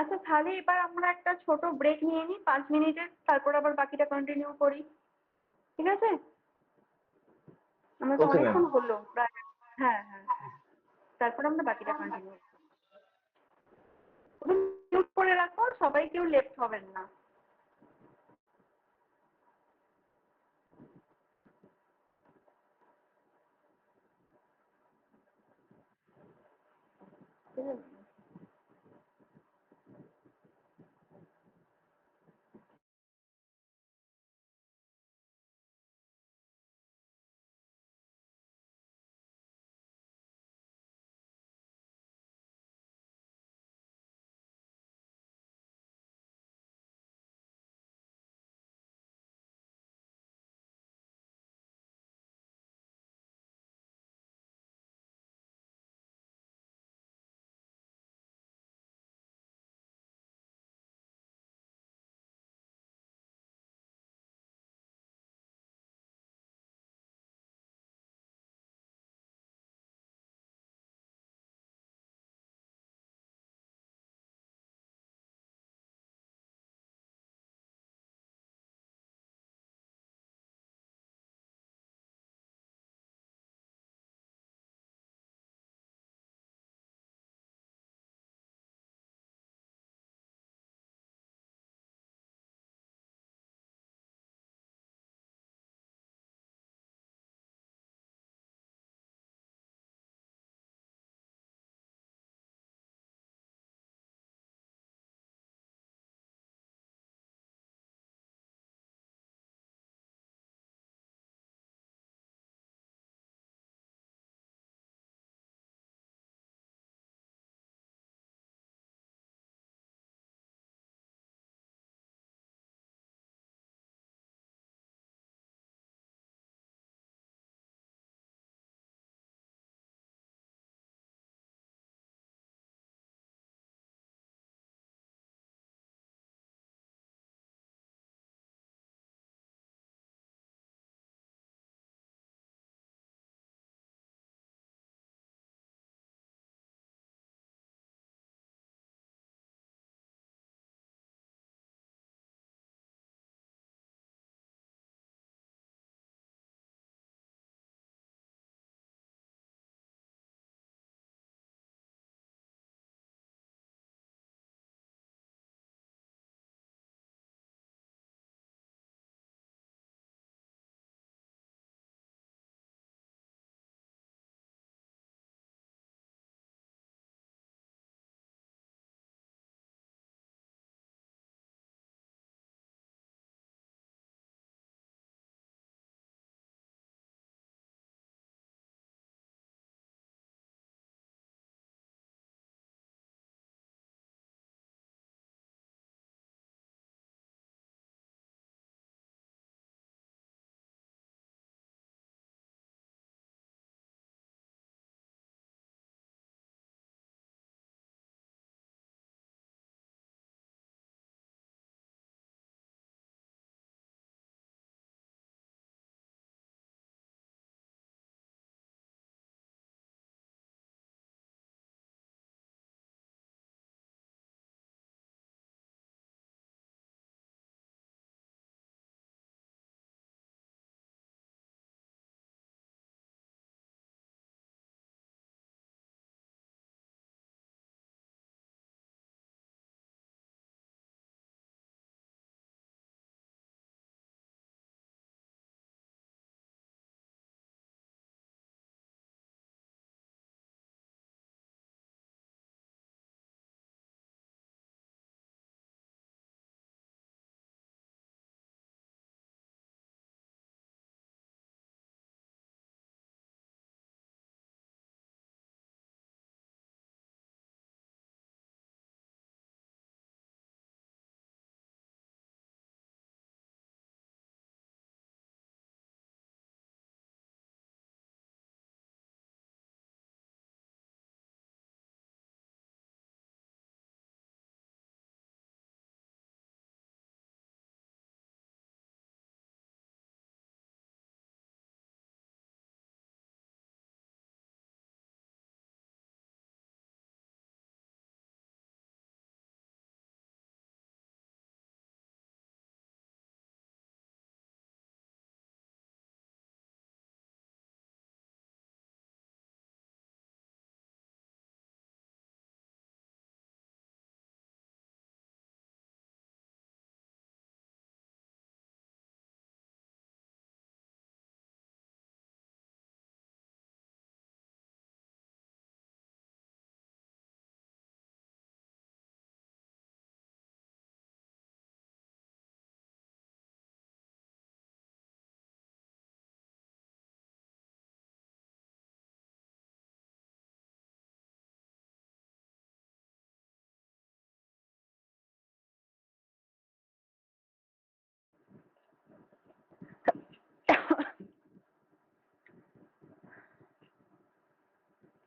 আচ্ছা, তাহলে এবার আমরা একটা ছোট ব্রেক নিয়ে নিই 5 মিনিটের, তারপর আবার বাকিটা কন্টিনিউ করি, ঠিক আছে? আমরা তো ওকে ম্যাম। অনেকক্ষণ হলো প্রায়। হ্যাঁ হ্যাঁ, তারপর আমরা বাকিটা কন্টিনিউ করি। মিউট করে রাখো, সবাই কেউ লেফট হবেন না। ঠিক আছে।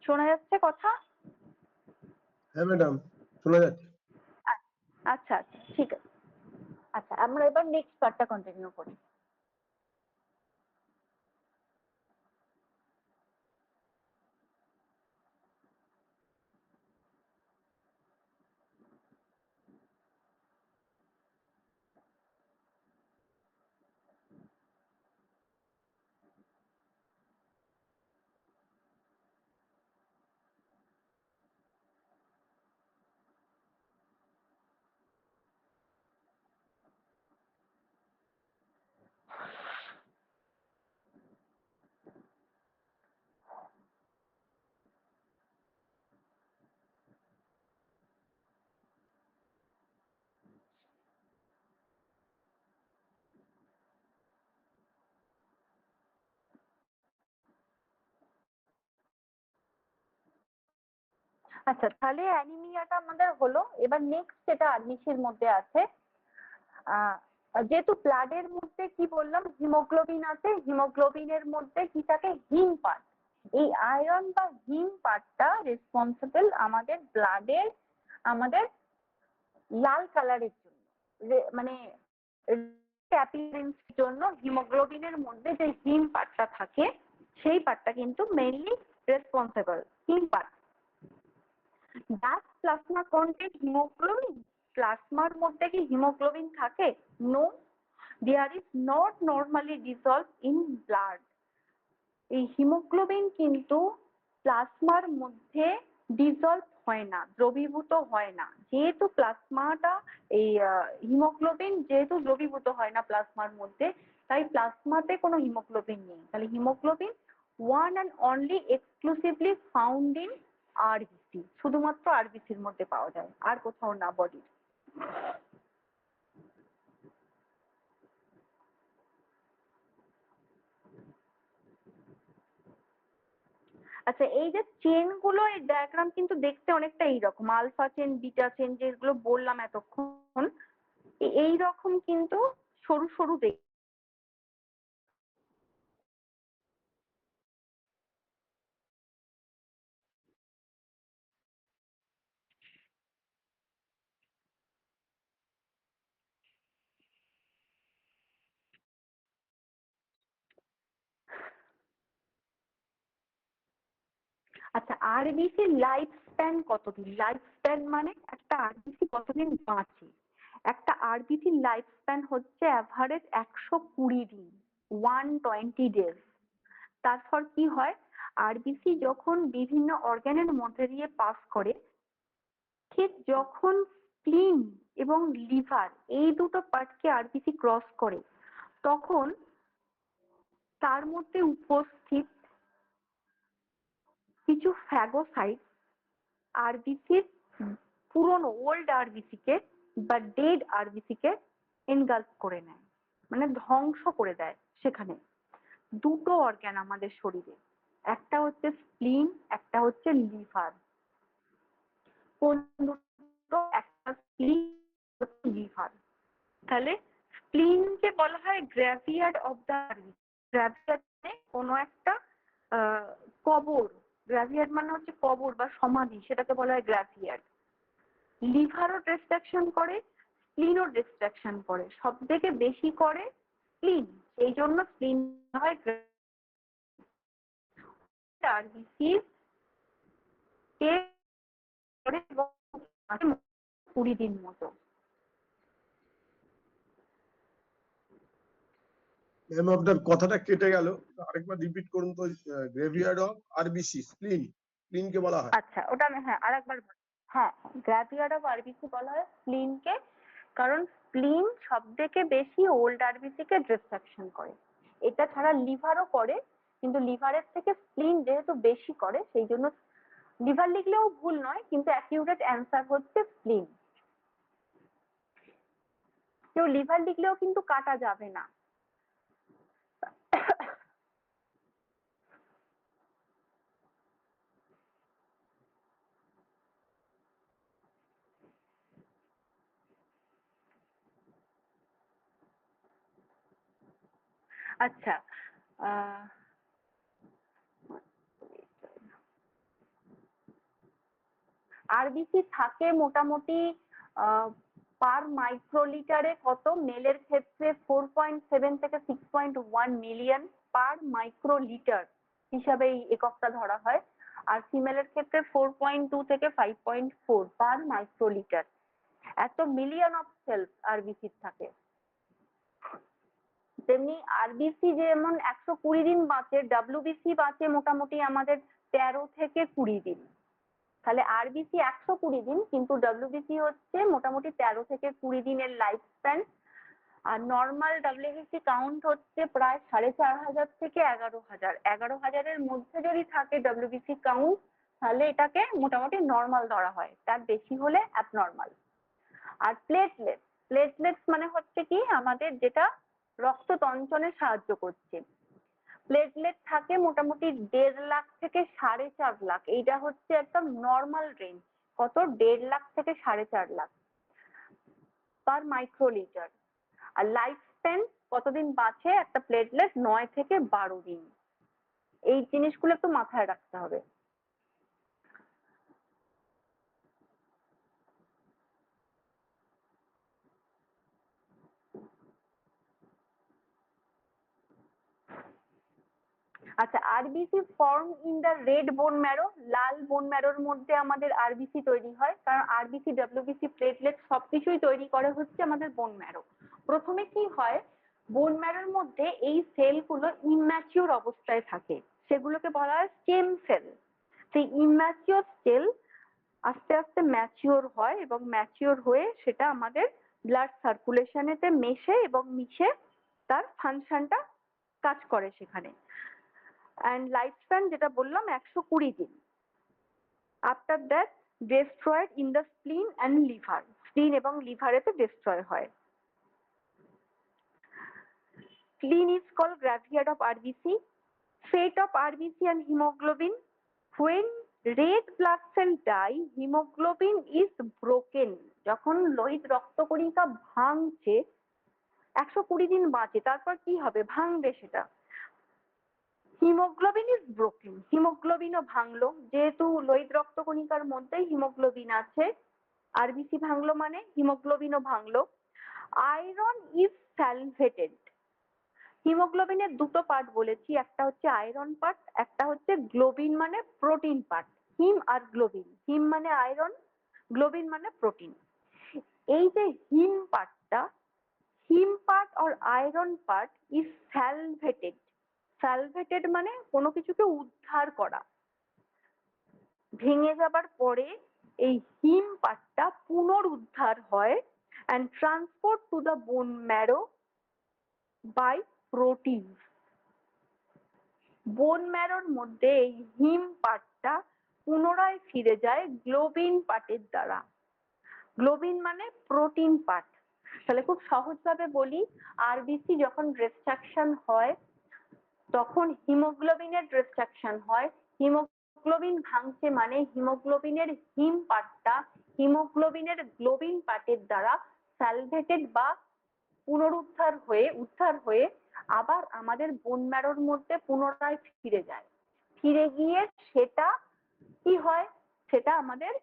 শোনা যাচ্ছে কথা? হ্যাঁ ম্যাডাম, শোনা যাচ্ছে। আচ্ছা আচ্ছা, ঠিক আছে। আচ্ছা, আমরা এবার নেক্সট পার্টটা কন্টিনিউ করি। আচ্ছা, তাহলে অ্যানিমিয়াটা আমাদের হলো। এবার নেক্সট যেটা আরবিসির মধ্যে আছে, আহ, যেহেতু ব্লাডের মধ্যে কি বললাম, হিমোগ্লোবিন আছে, হিমোগ্লোবিনের মধ্যে কি থাকে, হিম পার্ট। এই আয়রন বা হিম পার্টটা রেসপন্সিবল আমাদের ব্লাডের, আমাদের লাল কালারের জন্য, মানে অ্যাপিয়ারেন্স জন্য হিমোগ্লোবিনের মধ্যে যে হিম পার্টটা থাকে সেই পার্টটা কিন্তু mainly responsible, him part. Does plasma contain hemoglobin? প্লাজমার মধ্যে কি হিমোগ্লোবিন থাকে? No, there is not normally dissolved in blood. এই হিমোগ্লোবিন কিন্তু প্লাজমার মধ্যে ডিজলভ হয় না, দ্রবীভূত হয় না। যেহেতু প্লাজমাটা এই হিমোগ্লোবিন যেহেতু দ্রবীভূত হয় না প্লাজমার মধ্যে, তাই প্লাজমাতে কোনো হিমোগ্লোবিন নেই। তাহলে haemoglobin one and only exclusively found in RBC, শুধুমাত্র আরবিসির মধ্যে পাওয়া যায়, আর কোথাও না বডির। আচ্ছা, এই যে চেন গুলো, এই ডায়াগ্রাম কিন্তু দেখতে অনেকটা এইরকম, আলফা চেন, বিটা চেন যেগুলো বললাম এতক্ষণ, এইরকম কিন্তু সরু সরু দেখ। আচ্ছা, আরবিসির লাইফ স্প্যান কতদিন? লাইফ স্প্যান মানে একটা আরবিসি কতদিন বাঁচে। একটা আরবিসির লাইফ স্প্যান হচ্ছে অ্যাভারেজ 120 দিন, 120 ডেজ। তারপর কি হয়, আরবিসি যখন বিভিন্ন অর্গানের মধ্যে দিয়ে পাস করে, ঠিক যখন স্প্লিন এবং লিভার এই দুটো পার্টকে আরবিসি ক্রস করে, তখন তার মধ্যে উপস্থিত কিছু ফ্যাগোসাইট আরবিসির পুরনো ওল্ড আরবিসি কে বা ডেড আরবিসি কে এনগালফ করে নেয়, মানে ধ্বংস করে দেয়। সেখানে দুটো অর্গান আমাদের শরীরে, একটা হচ্ছে স্প্লিন, একটা হচ্ছে লিভার। কোন দুটো? একটা স্প্লিন, লিভার। তাহলে স্প্লিনকে বলা হয় গ্র্যাভিয়ার্ড অফ দ্য আরবিসি। গ্র্যাভিয়ার্ড মানে কোনো একটা কবর, গ্র্যাভিয়ার্ড মানে হচ্ছে কবর বা সমাধি, সেটাকে বলা হয় গ্র্যাভিয়ার্ড। লিভারও ডিস্ট্রাকশন করে, স্প্লিনও ডিস্ট্রাকশন করে, সব থেকে বেশি করে স্প্লিন, এই জন্য স্প্লিন হয় আরবিসি কে 20 দিন মতো। ম্যাম আপনার কথাটা কেটে গেল, আরেকবার রিপিট করুন তো। গ্রেভিয়ার্ড অফ আরবিসি, স্প্লিন, স্প্লিনকে বলা হয়। আচ্ছা, ওটা আমি হ্যাঁ আরেকবার হ্যাঁ, গ্র্যাভিয়ার্ড অফ আরবিসি বলা হয় স্প্লিনকে, কারণ স্প্লিন সব থেকে বেশি ওল্ড আরবিসি কে ডিস্ট্রাকশন করে। এটা ছাড়া লিভারও করে, কিন্তু লিভারের থেকে স্প্লিন যেহেতু বেশি করে, সেই জন্য লিভার লিখলেও ভুল নয়, কিন্তু অ্যাকিউরেট অ্যান্সার হচ্ছে স্প্লিন। কেউ লিভার লিখলেও কিন্তু কাটা যাবে না। আচ্ছা, আহ আরবিসি থাকে মোটামুটি পার মাইক্রোলিটারে কত, মেলের ক্ষেত্রে 4.7 থেকে 6.1 মিলিয়ন পার মাইক্রোলিটার হিসাবে এই এককটা ধরা হয়, আর ফিমেলের ক্ষেত্রে 4.2 থেকে 5.4 পার মাইক্রোলিটার। এত মিলিয়ন অফ সেলস আরবিসি থাকে। তেমনি আরবিসি যেমন 120 দিন বাঁচে, ডাব্লিউবিসি বাঁচে মোটামুটি আমাদের 13 থেকে 20 দিন। তাহলে আরবিসি 120 দিন, কিন্তু ডাব্লিউবিসি হচ্ছে মোটামুটি 13 থেকে 20 দিনের লাইফ স্প্যান। আর নর্মাল ডাব্লিউবিসি কাউন্ট হচ্ছে প্রায় 4,500 থেকে 11,000। 11,000-এর মধ্যে যদি থাকে ডাব্লিউবিসি কাউন্ট, তাহলে এটাকে মোটামুটি নর্মাল ধরা হয়, তার বেশি হলে অ্যাবনর্মাল। আর প্লেটলেটস মানে হচ্ছে কি আমাদের যেটা রক্ত তঞ্চনে সাহায্য করছে। প্লেটলেট থাকে মোটামুটি 1.5 লাখ থেকে 4.5 লাখ, এইটা হচ্ছে একদম নর্মাল রেঞ্জ। কত? 1.5 লাখ থেকে 4.5 লাখ পার মাইক্রোলিটার। আর লাইফ স্প্যান কতদিন বাঁচে একটা প্লেটলেট? 9 থেকে 12 দিন। এই জিনিসগুলো একটু মাথায় রাখতে হবে। আচ্ছা, RBC form in the red bone marrow, লাল বোন ম্যারোর মধ্যে আমাদের আরবিসি তৈরি হয়, কারণ আরবিসি ডাব্লিউবিসি প্লেটলেট সবকিছুই তৈরি করে হচ্ছে আমাদের বোন ম্যারো। প্রথমে কি হয়, বোন ম্যারোর মধ্যে এই সেলগুলো ইম্যাচিওর অবস্থায় থাকে, সেগুলোকে বলা হয় স্টেম সেল। সেই ইম্যাচিওর সেল আস্তে আস্তে ম্যাচিওর হয়, এবং ম্যাচিওর হয়ে সেটা আমাদের ব্লাড সার্কুলেশনেতে মেশে এবং মিশে তার ফাংশনটা কাজ করে সেখানে। and lifespan যেটা বললাম 120 দিন। after that destroyed in the spleen and liver, স্প্লিন এবং লিভারেতে destroy হয়। spleen is called graveyard of RBC, fate of RBC and hemoglobin. when red blood cell die, hemoglobin is broken. যখন লোহিত রক্তকণিকা ভাঙছে, 120 দিন বাঁচে, তারপর কি হবে? ভাঙবে সেটা। হিমোগ্লোবিন ইজ ব্রোকেন, হিমোগ্লোবিনও ভাঙলো, যেহেতু লোহিত রক্তকণিকার মধ্যে হিমোগ্লোবিন আছে, আরবিসি ভাঙলো মানে হিমোগ্লোবিনও ভাঙলো। Iron is সালভেটেড। হিমোগ্লোবিনের দুটো পার্ট বলেছি, একটা হচ্ছে আয়রন পার্ট, একটা হচ্ছে গ্লোবিন মানে প্রোটিন পার্ট। হিম আর গ্লোবিন, হিম মানে আয়রন, গ্লোবিন মানে প্রোটিন। এই যে হিম পার্টটা, হিম পার্ট আর iron part is salvaged. Salvaged মানে কোনো কিছুকে উদ্ধার করা। ভেঙে যাবার পরে এই হিম পার্টটা পুনরুদ্ধার হয় and transport to the bone marrow by proteins. বোন ম্যারোর মধ্যে এই হিম পার্টটা পুনরায় ফিরে যায় গ্লোবিন পার্টের দ্বারা। গ্লোবিন মানে প্রোটিন পার্ট। তাহলে খুব সহজভাবে বলি, আরবিসি যখন ডিস্ট্রাকশন হয় তখন হিমোগ্লোবিনের ডিস্ট্রাকশন হয়। হিমোগ্লোবিন ভাঙছে মানে হিমোগ্লোবিনের হিম পার্টটা হিমোগ্লোবিনের গ্লোবিন পার্টের দ্বারা সালভেটেড বা উদ্ধার হয়ে আবার আমাদের বোন ম্যারোর মধ্যে পুনরায় ফিরে যায়। ফিরে গিয়ে সেটা কি হয়, সেটা আমাদের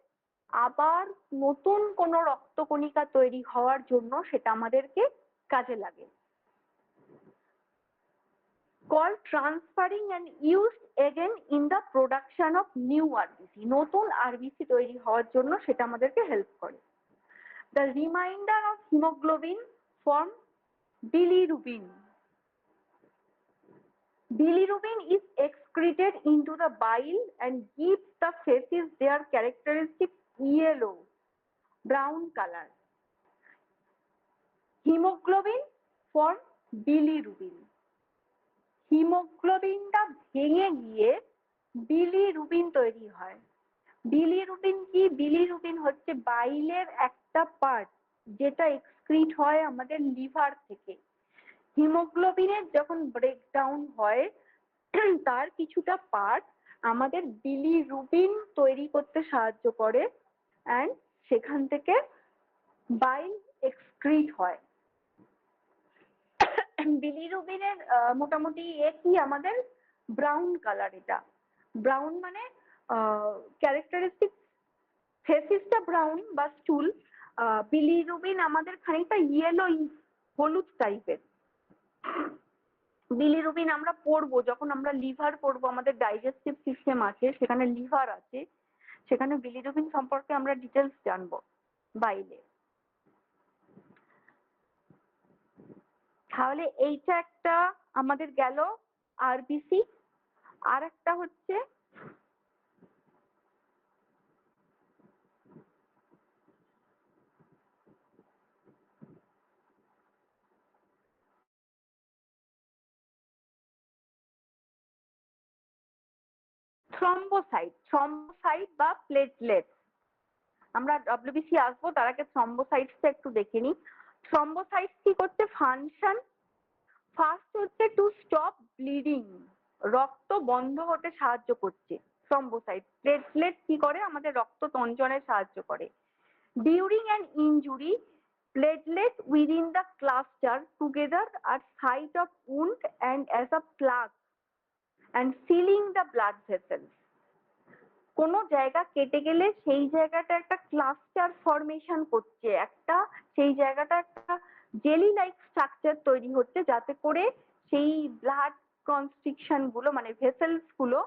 আবার নতুন কোনো রক্তকণিকা তৈরি হওয়ার জন্য সেটা আমাদেরকে কাজে লাগে। called transferring and used again in the production of new RBC, নতুন আরবিসি তৈরি হওয়ার জন্য সেটা আমাদেরকে হেল্প করে। the remainder of hemoglobin form bilirubin. Bilirubin is excreted into the bile and gives the faces their characteristic yellow brown color. Hemoglobin form bilirubin. হিমোগ্লোবিনটা ভেঙে গিয়ে bilirubin তৈরি হয়। বিলিরুবিন কি? বিলিরুবিন হচ্ছে বাইলের একটা পার্ট, যেটা এক্সক্রিট হয় আমাদের লিভার থেকে। হিমোগ্লোবিনের যখন ব্রেকডাউন হয় তার কিছুটা পার্ট আমাদের বিলিরুবিন তৈরি করতে সাহায্য করে, অ্যান্ড সেখান থেকে বাইল এক্সক্রিট হয়। বিলিরুবিনের মোটামুটি কি আমাদের ব্রাউন কালার। এটা ব্রাউন মানে ক্যারেক্টারিস্টিক ফেসিসটা ব্রাউন বা স্টুল, বিলিরুবিন আমাদের খানিকটা ইয়েলো হলুদ টাইপের। বিলিরুবিন আমরা পড়বো যখন আমরা লিভার পড়বো, আমাদের ডাইজেস্টিভ সিস্টেম আছে, সেখানে লিভার আছে, সেখানে বিলিরুবিন সম্পর্কে আমরা ডিটেলস জানবো বাইলে। তাহলে এইটা একটা আমাদের গেল আরবিসি। আর একটা হচ্ছে থ্রম্বোসাইট। থ্রম্বোসাইট বা প্লেটলেট। আমরা ডব্লিউবিসি আসবো, তার আগে থ্রম্বোসাইটসটা একটু দেখে নিই। থ্রম্বোসাইটস কি করছে ফাংশন? ফার্স্ট হচ্ছে টু স্টপ ব্লিডিং, রক্ত বন্ধ হতে সাহায্য করছে থ্রম্বোসাইট। প্লেটলেট কি করে? আমাদের রক্ত তঞ্চনে সাহায্য করে। During an injury, platelet within the cluster together at site of wound and as a plug and sealing the blood vessels. কোনো জায়গা কেটে গেলে সেই জায়গাটা একটা ক্লাস্টার ফরমেশন করছে, একটা সেই জায়গাটা একটা জেলি লাইক স্ট্রাকচার তৈরি হচ্ছে, যাতে করে সেই ব্লাড কনস্ট্রিকশন গুলো মানে ভেসেলস গুলো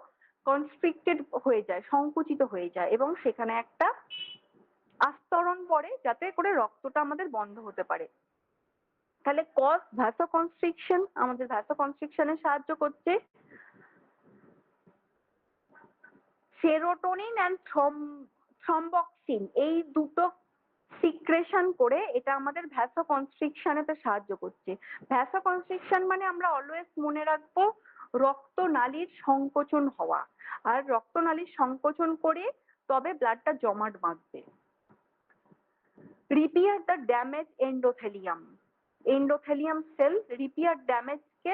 কনস্ট্রিক্টেড হয়ে যায়, সংকুচিত হয়ে যায়, এবং সেখানে একটা আস্তরণ পড়ে যাতে করে রক্তটা আমাদের বন্ধ হতে পারে। তাহলে কজ ভ্যাসোকনস্ট্রিকশন, আমাদের ভ্যাসোকনস্ট্রিকশনে সাহায্য করছে। সেরোটোনিন অ্যান্ড থ্রম্বক্সিন এই দুটো সিক্রেশন করে এটা আমাদের ভ্যাসোকনস্ট্রিকশনেতে সাহায্য করছে। ভ্যাসোকনস্ট্রিকশন মানে আমরা অলওয়েজ মনে রাখবো রক্তনালীর সংকোচন হওয়া, আর রক্তনালীর সংকোচন করে তবে ব্লাডটা জমাট বাঁধবে। Repair the damage endothelium. Endothelium cell repair ড্যামেজকে,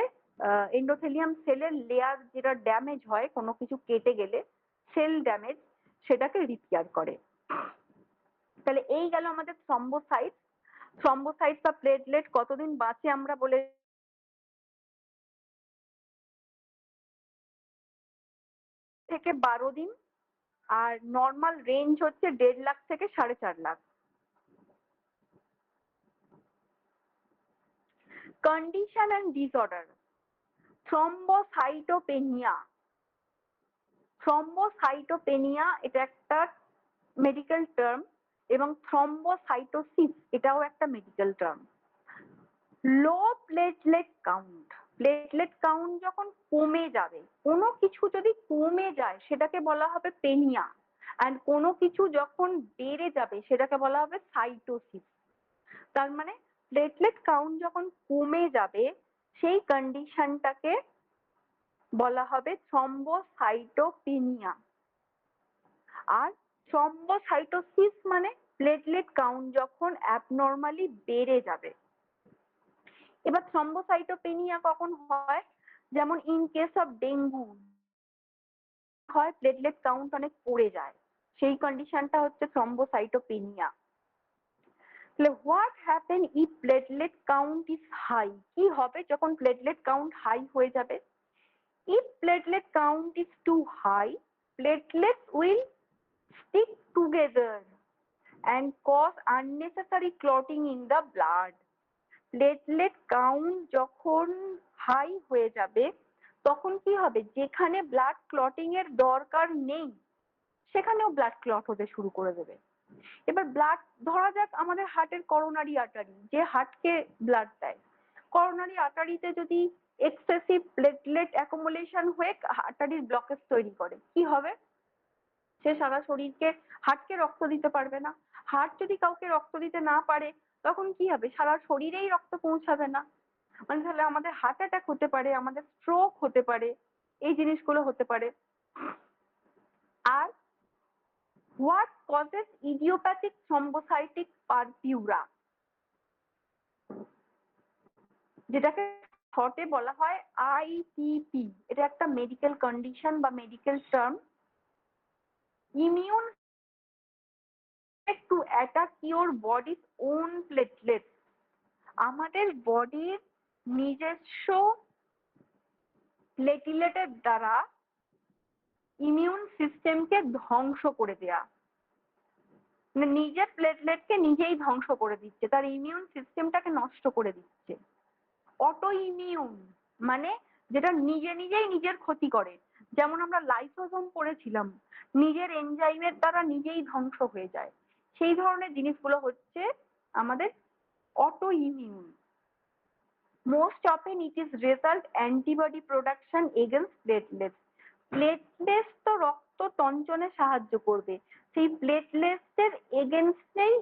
এন্ডোথেলিয়াম সেলের লেয়ার যেটা ড্যামেজ হয় কোনো কিছু কেটে গেলে, সেল ড্যামেজ, সেটাকে রিপেয়ার করে। তাহলে এই গেল আমাদের থ্রম্বোসাইট। থ্রম্বোসাইট বা প্লেটলেট কতদিন বাঁচে আমরা বলে থেকে 12 দিন, আর নর্মাল রেঞ্জ হচ্ছে 1.5 লাখ থেকে 4.5 lakh. Condition and disorder. Thrombocytopenia. Thrombocytopenia এটা একটা মেডিকেল টার্ম, এবং থ্রম্বোসাইটোসিস এটাও একটা medical term. Low platelet count. Platelet count যখন কমে যাবে, কোনো কিছু যদি কমে যায় সেটাকে বলা হবে পেনিয়া, আর কোনো কিছু যখন বেড়ে যাবে সেটাকে বলা হবে সাইটোসিস। তার মানে প্লেটলেট কাউন্ট যখন কমে যাবে সেই কন্ডিশনটাকে বলা হবে থ্রম্বোসাইটোপেনিয়া। আর থ্রম্বোসাইটোসিস মানে প্লেটলেট কাউন্ট যখন অ্যাবনর্মালি বেড়ে যাবে। এবার থ্রম্বোসাইটোপেনিয়া কখন হয়? যেমন ইন কেস অফ ডেঙ্গু হয়, প্লেটলেট কাউন্ট অনেক পড়ে যায়, সেই কন্ডিশনটা হচ্ছে থ্রম্বোসাইটোপেনিয়া। তাহলে what happen if platelet count is high? কি হবে যখন প্লেটলেট কাউন্ট হাই হয়ে যাবে? If platelet count is too high, platelets will stick together and cause unnecessary clotting in the blood. Platelet count যখন হাই হয়ে যাবে তখন কি হবে? যেখানে ব্লাড ক্লটিং এর দরকার নেই সেখানেও ব্লাড ক্লট হতে শুরু করে দেবে। এবার ব্লাড, ধরা যাক আমাদের হার্টের করোনারি আর্টারি, যে হার্টকে ব্লাড দেয়, করোনারি আর্টারিতে যদি এক্সেসিভ প্লেটলেট অ্যাকুমুলেশন হয়ে আর্টারির ব্লকেজ তৈরি করে, কি হবে? সে সারা শরীরকে, হার্টকে রক্ত দিতে পারবে না। হার্ট যদি কাউকে রক্ত দিতে না পারে তখন কি হবে? সারা শরীরেই রক্ত পৌঁছাবে না, মানে তাহলে আমাদের হার্ট অ্যাটাক হতে পারে, আমাদের স্ট্রোক হতে পারে, এই জিনিসগুলো হতে পারে। আর what causes idiopathic thrombocytic purpura, যেটাকে শর্টে বলা হয় আইটিপি। এটা একটা মেডিকেল কন্ডিশন বা medical term. Immune to attack your বডির ওন প্লেটলেট। আমাদের বডির নিজস্ব প্লেটলেটের দ্বারা ইমিউন সিস্টেমকে ধ্বংস করে দেয়া। মানে নিজের প্লেটলেটকে নিজেই ধ্বংস করে দিচ্ছে, তার ইমিউন সিস্টেমটাকে নষ্ট করে দিচ্ছে। অটো ইমিউন মানে যেটা নিজে নিজেই নিজের ক্ষতি করে, যেমন আমরা লাইসোজোম পড়েছিলাম, নিজের এনজাইমের দ্বারা নিজেই ধ্বংস হয়ে যায়, সেই ধরনের জিনিসগুলো হচ্ছে আমাদের auto immune. Most often it is result antibody production against platelets. Platelets তো রক্ত তঞ্চনে সাহায্য করবে, সেই প্লেটলেটসের এগেনস্টেই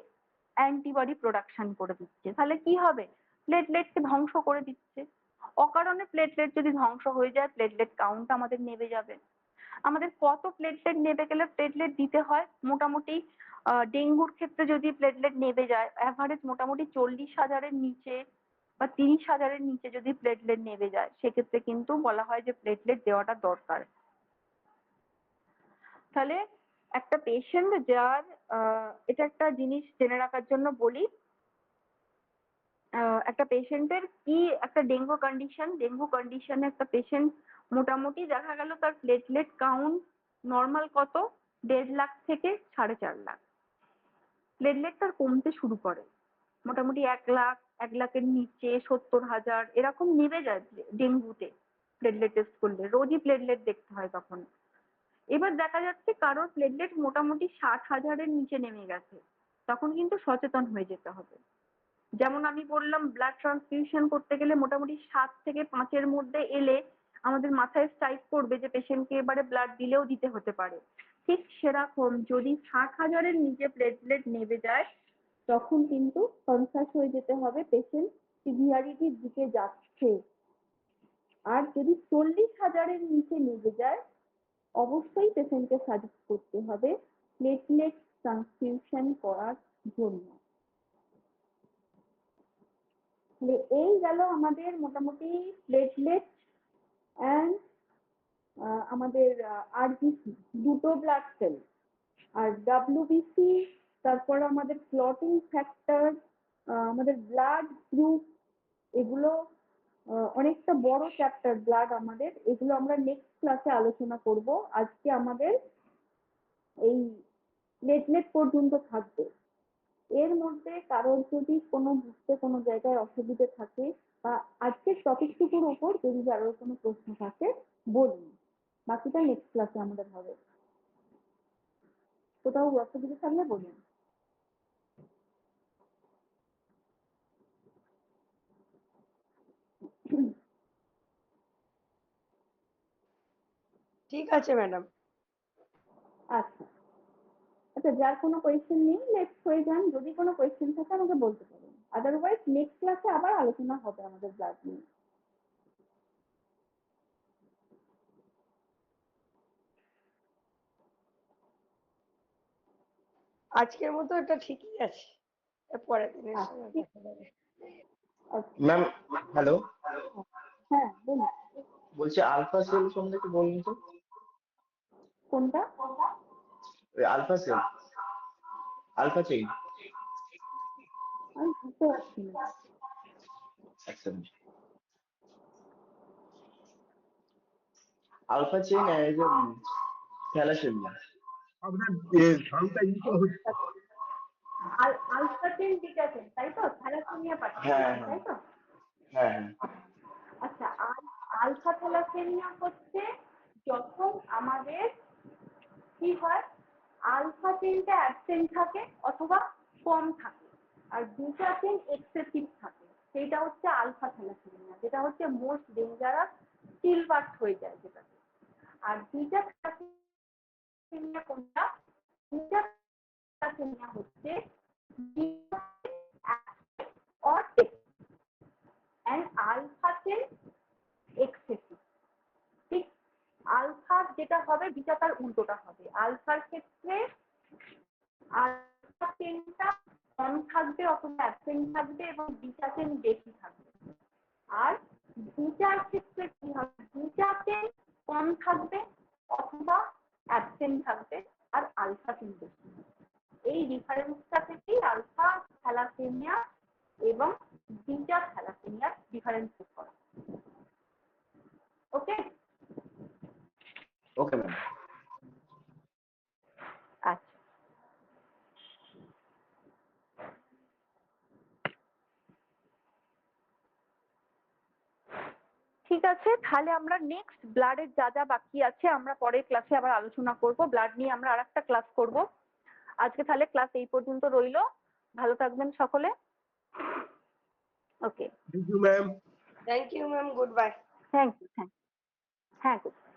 অ্যান্টিবডি প্রোডাকশন করে দিচ্ছে। তাহলে কি হবে? প্লেটলেটকে ধ্বংস করে দিচ্ছে। অকারণে প্লেটলেট যদি ধ্বংস হয়ে যায়, প্লেটলেট কাউন্ট আমাদের নেমে যাবে। আমাদের কত প্লেটলেট নেমে গেলে প্লেটলেট দিতে হয়? মোটামুটি ডেঙ্গুর ক্ষেত্রে যদি প্লেটলেট নেমে যায়, অ্যাভারেজ মোটামুটি 40,000-এর নিচে বা 30,000-এর নিচে যদি প্লেটলেট নেমে যায়, সেক্ষেত্রে কিন্তু বলা হয় যে প্লেটলেট দেওয়াটা দরকার। তাহলে একটা পেশেন্ট যার এটা একটা জিনিস জেনে রাখার জন্য বলি, একটা পেশেন্টের কি একটা ডেঙ্গু কন্ডিশনে একটা পেশেন্ট মোটামুটি দেখা গেল তার প্লেটলেট কাউন্ট নর্মাল কত, 1.5 লাখ থেকে 4.5 লাখ। প্লেটলেট তার কমতে শুরু করে, মোটামুটি 1 লাখ, 1 লাখের নিচে 70,000 এরকম নেমে যায় ডেঙ্গুতে। প্লেটলেট টেস্ট করলে রোজই প্লেটলেট দেখতে হয় তখন। এবার দেখা যাচ্ছে কারোর প্লেটলেট মোটামুটি 60,000-এর নিচে নেমে গেছে, তখন কিন্তু সচেতন হয়ে যেতে হবে। যেমন আমি বললাম ব্লাড ট্রান্সফিউশন করতে গেলে মোটামুটি 7 থেকে 5-এর মধ্যে এলে আমাদের মাথায় স্ট্রাইক করবে যে পেশেন্টকে এবারে ব্লাড দিলেও দিতে হতে পারে। ঠিক সেরকম যদি 60,000-এর নিচে প্লেটলেট নেমে যায়, তখন কিন্তু কনসাস হয়ে যেতে হবে পেশেন্ট সিভিয়ারিটির দিকে যাচ্ছে। আর যদি 40,000-এর নিচে নেমে যায়, অবশ্যই পেশেন্টকে সাজেস্ট করতে হবে প্লেটলেট ট্রান্সফিউশন করার জন্য। এই গেল আমাদের মোটামুটি প্লেটলেট অ্যান্ড আমাদের আরবিসি, দুটো ব্লাড সেল। আর ডাব্লিউবিসি, তারপর আমাদের ক্লটিং ফ্যাক্টর, আমাদের ব্লাড গ্রুপ, এগুলো অনেকটা বড় চ্যাপ্টার ব্লাড আমাদের, এগুলো আমরা নেক্সট ক্লাসে আলোচনা করব। আজকে আমাদের এই প্লেটলেট পর্যন্ত থাকবে। এর মধ্যে কারোর যদি কোনো বুঝতে কোনো জায়গায় অসুবিধে থাকে বা আজকের টপিকটুকুর উপর যদি কারোর কোনো প্রশ্ন থাকে বলুন, বাকিটা নেক্সট ক্লাসে আমাদের হবে। কোথাও অসুবিধা থাকলে বলুন। ঠিক আছে ম্যাডাম। আচ্ছা আচ্ছা, যার কোনো কোয়েশ্চেন নেই নেক্সট হয়ে যান, যদি কোনো কোয়েশ্চেন থাকে আমাকে বলতে পারেন, আদারওয়াইজ নেক্সট ক্লাসে আবার আলোচনা হবে আমাদের ব্লাড নিয়ে। আজকের মতো এটা ঠিকই আছে, পরের দিনের সময় ঠিক দেখা যাবে। আছে। ম্যাম হ্যালো, হ্যাঁ বলুন। বলছি আলফা সেল সম্বন্ধে একটু বলুন তো। কোনটা? ওই আলফা সেল, আলফা চেইন। আমি বুঝতে পারছি না। আচ্ছা, alpha chain as a thalassaemia. আপনার সাউন্ডটা ইকো হচ্ছে। আলফা চেইন বিটা চেইন, তাই তো? থ্যালাসেমিয়া হ্যাঁ পার্টিকুলার, তাই তো? হ্যাঁ হ্যাঁ। আচ্ছা, আলফা থ্যালাসেমিয়া হচ্ছে যখন আমাদের কি হয়, আলফা চেইনটা অ্যাবসেন্ট থাকে অথবা কম থাকে, আর বিটা চেইন এক্সেসিভ থাকে, সেইটা হচ্ছে আলফা থ্যালাসেমিয়া, যেটা হচ্ছে মোস্ট ডেঞ্জারাস, স্টিলবার্ট হয়ে যায় যেটাতে। আর বিটা থ্যালাসেমিয়া কোনটা? বিটা থ্যালাসেমিয়া হচ্ছে or and alpha chain excessive। ঠিক আলফা যেটা হবে বিটা তার উল্টোটা হবে। আলফার ক্ষেত্রে আলফা চেনটা কম থাকবে অথবা অ্যাবসেন্ট থাকবে এবং বিটা চেন বেশি থাকবে। আর বিটার ক্ষেত্রে কি হবে? বিটা চেন কম থাকবে অথবা অ্যাবসেন্ট থাকবে আর আলফা চেন বেশি। এই ডিফারেন্সটা থেকেই আলফা থ্যালাসেমিয়া এবং বিটা থ্যালাসেমিয়ার ডিফারেন্স করা। ওকে? Okay ma'am. আচ্ছা। আছে, তাহলে আমরা নেক্সট ব্লাডের যা যা বাকি আছে আমরা পরের ক্লাসে আবার আলোচনা করব। ব্লাড নিয়ে আমরা আরেকটা ক্লাস করব। আজকে তাহলে ক্লাস এই পর্যন্ত রইলো। ভালো থাকবেন সকলে। Okay, thank you ma'am. Thank you ma'am, goodbye. Thank you. হ্যাঁ, গুড।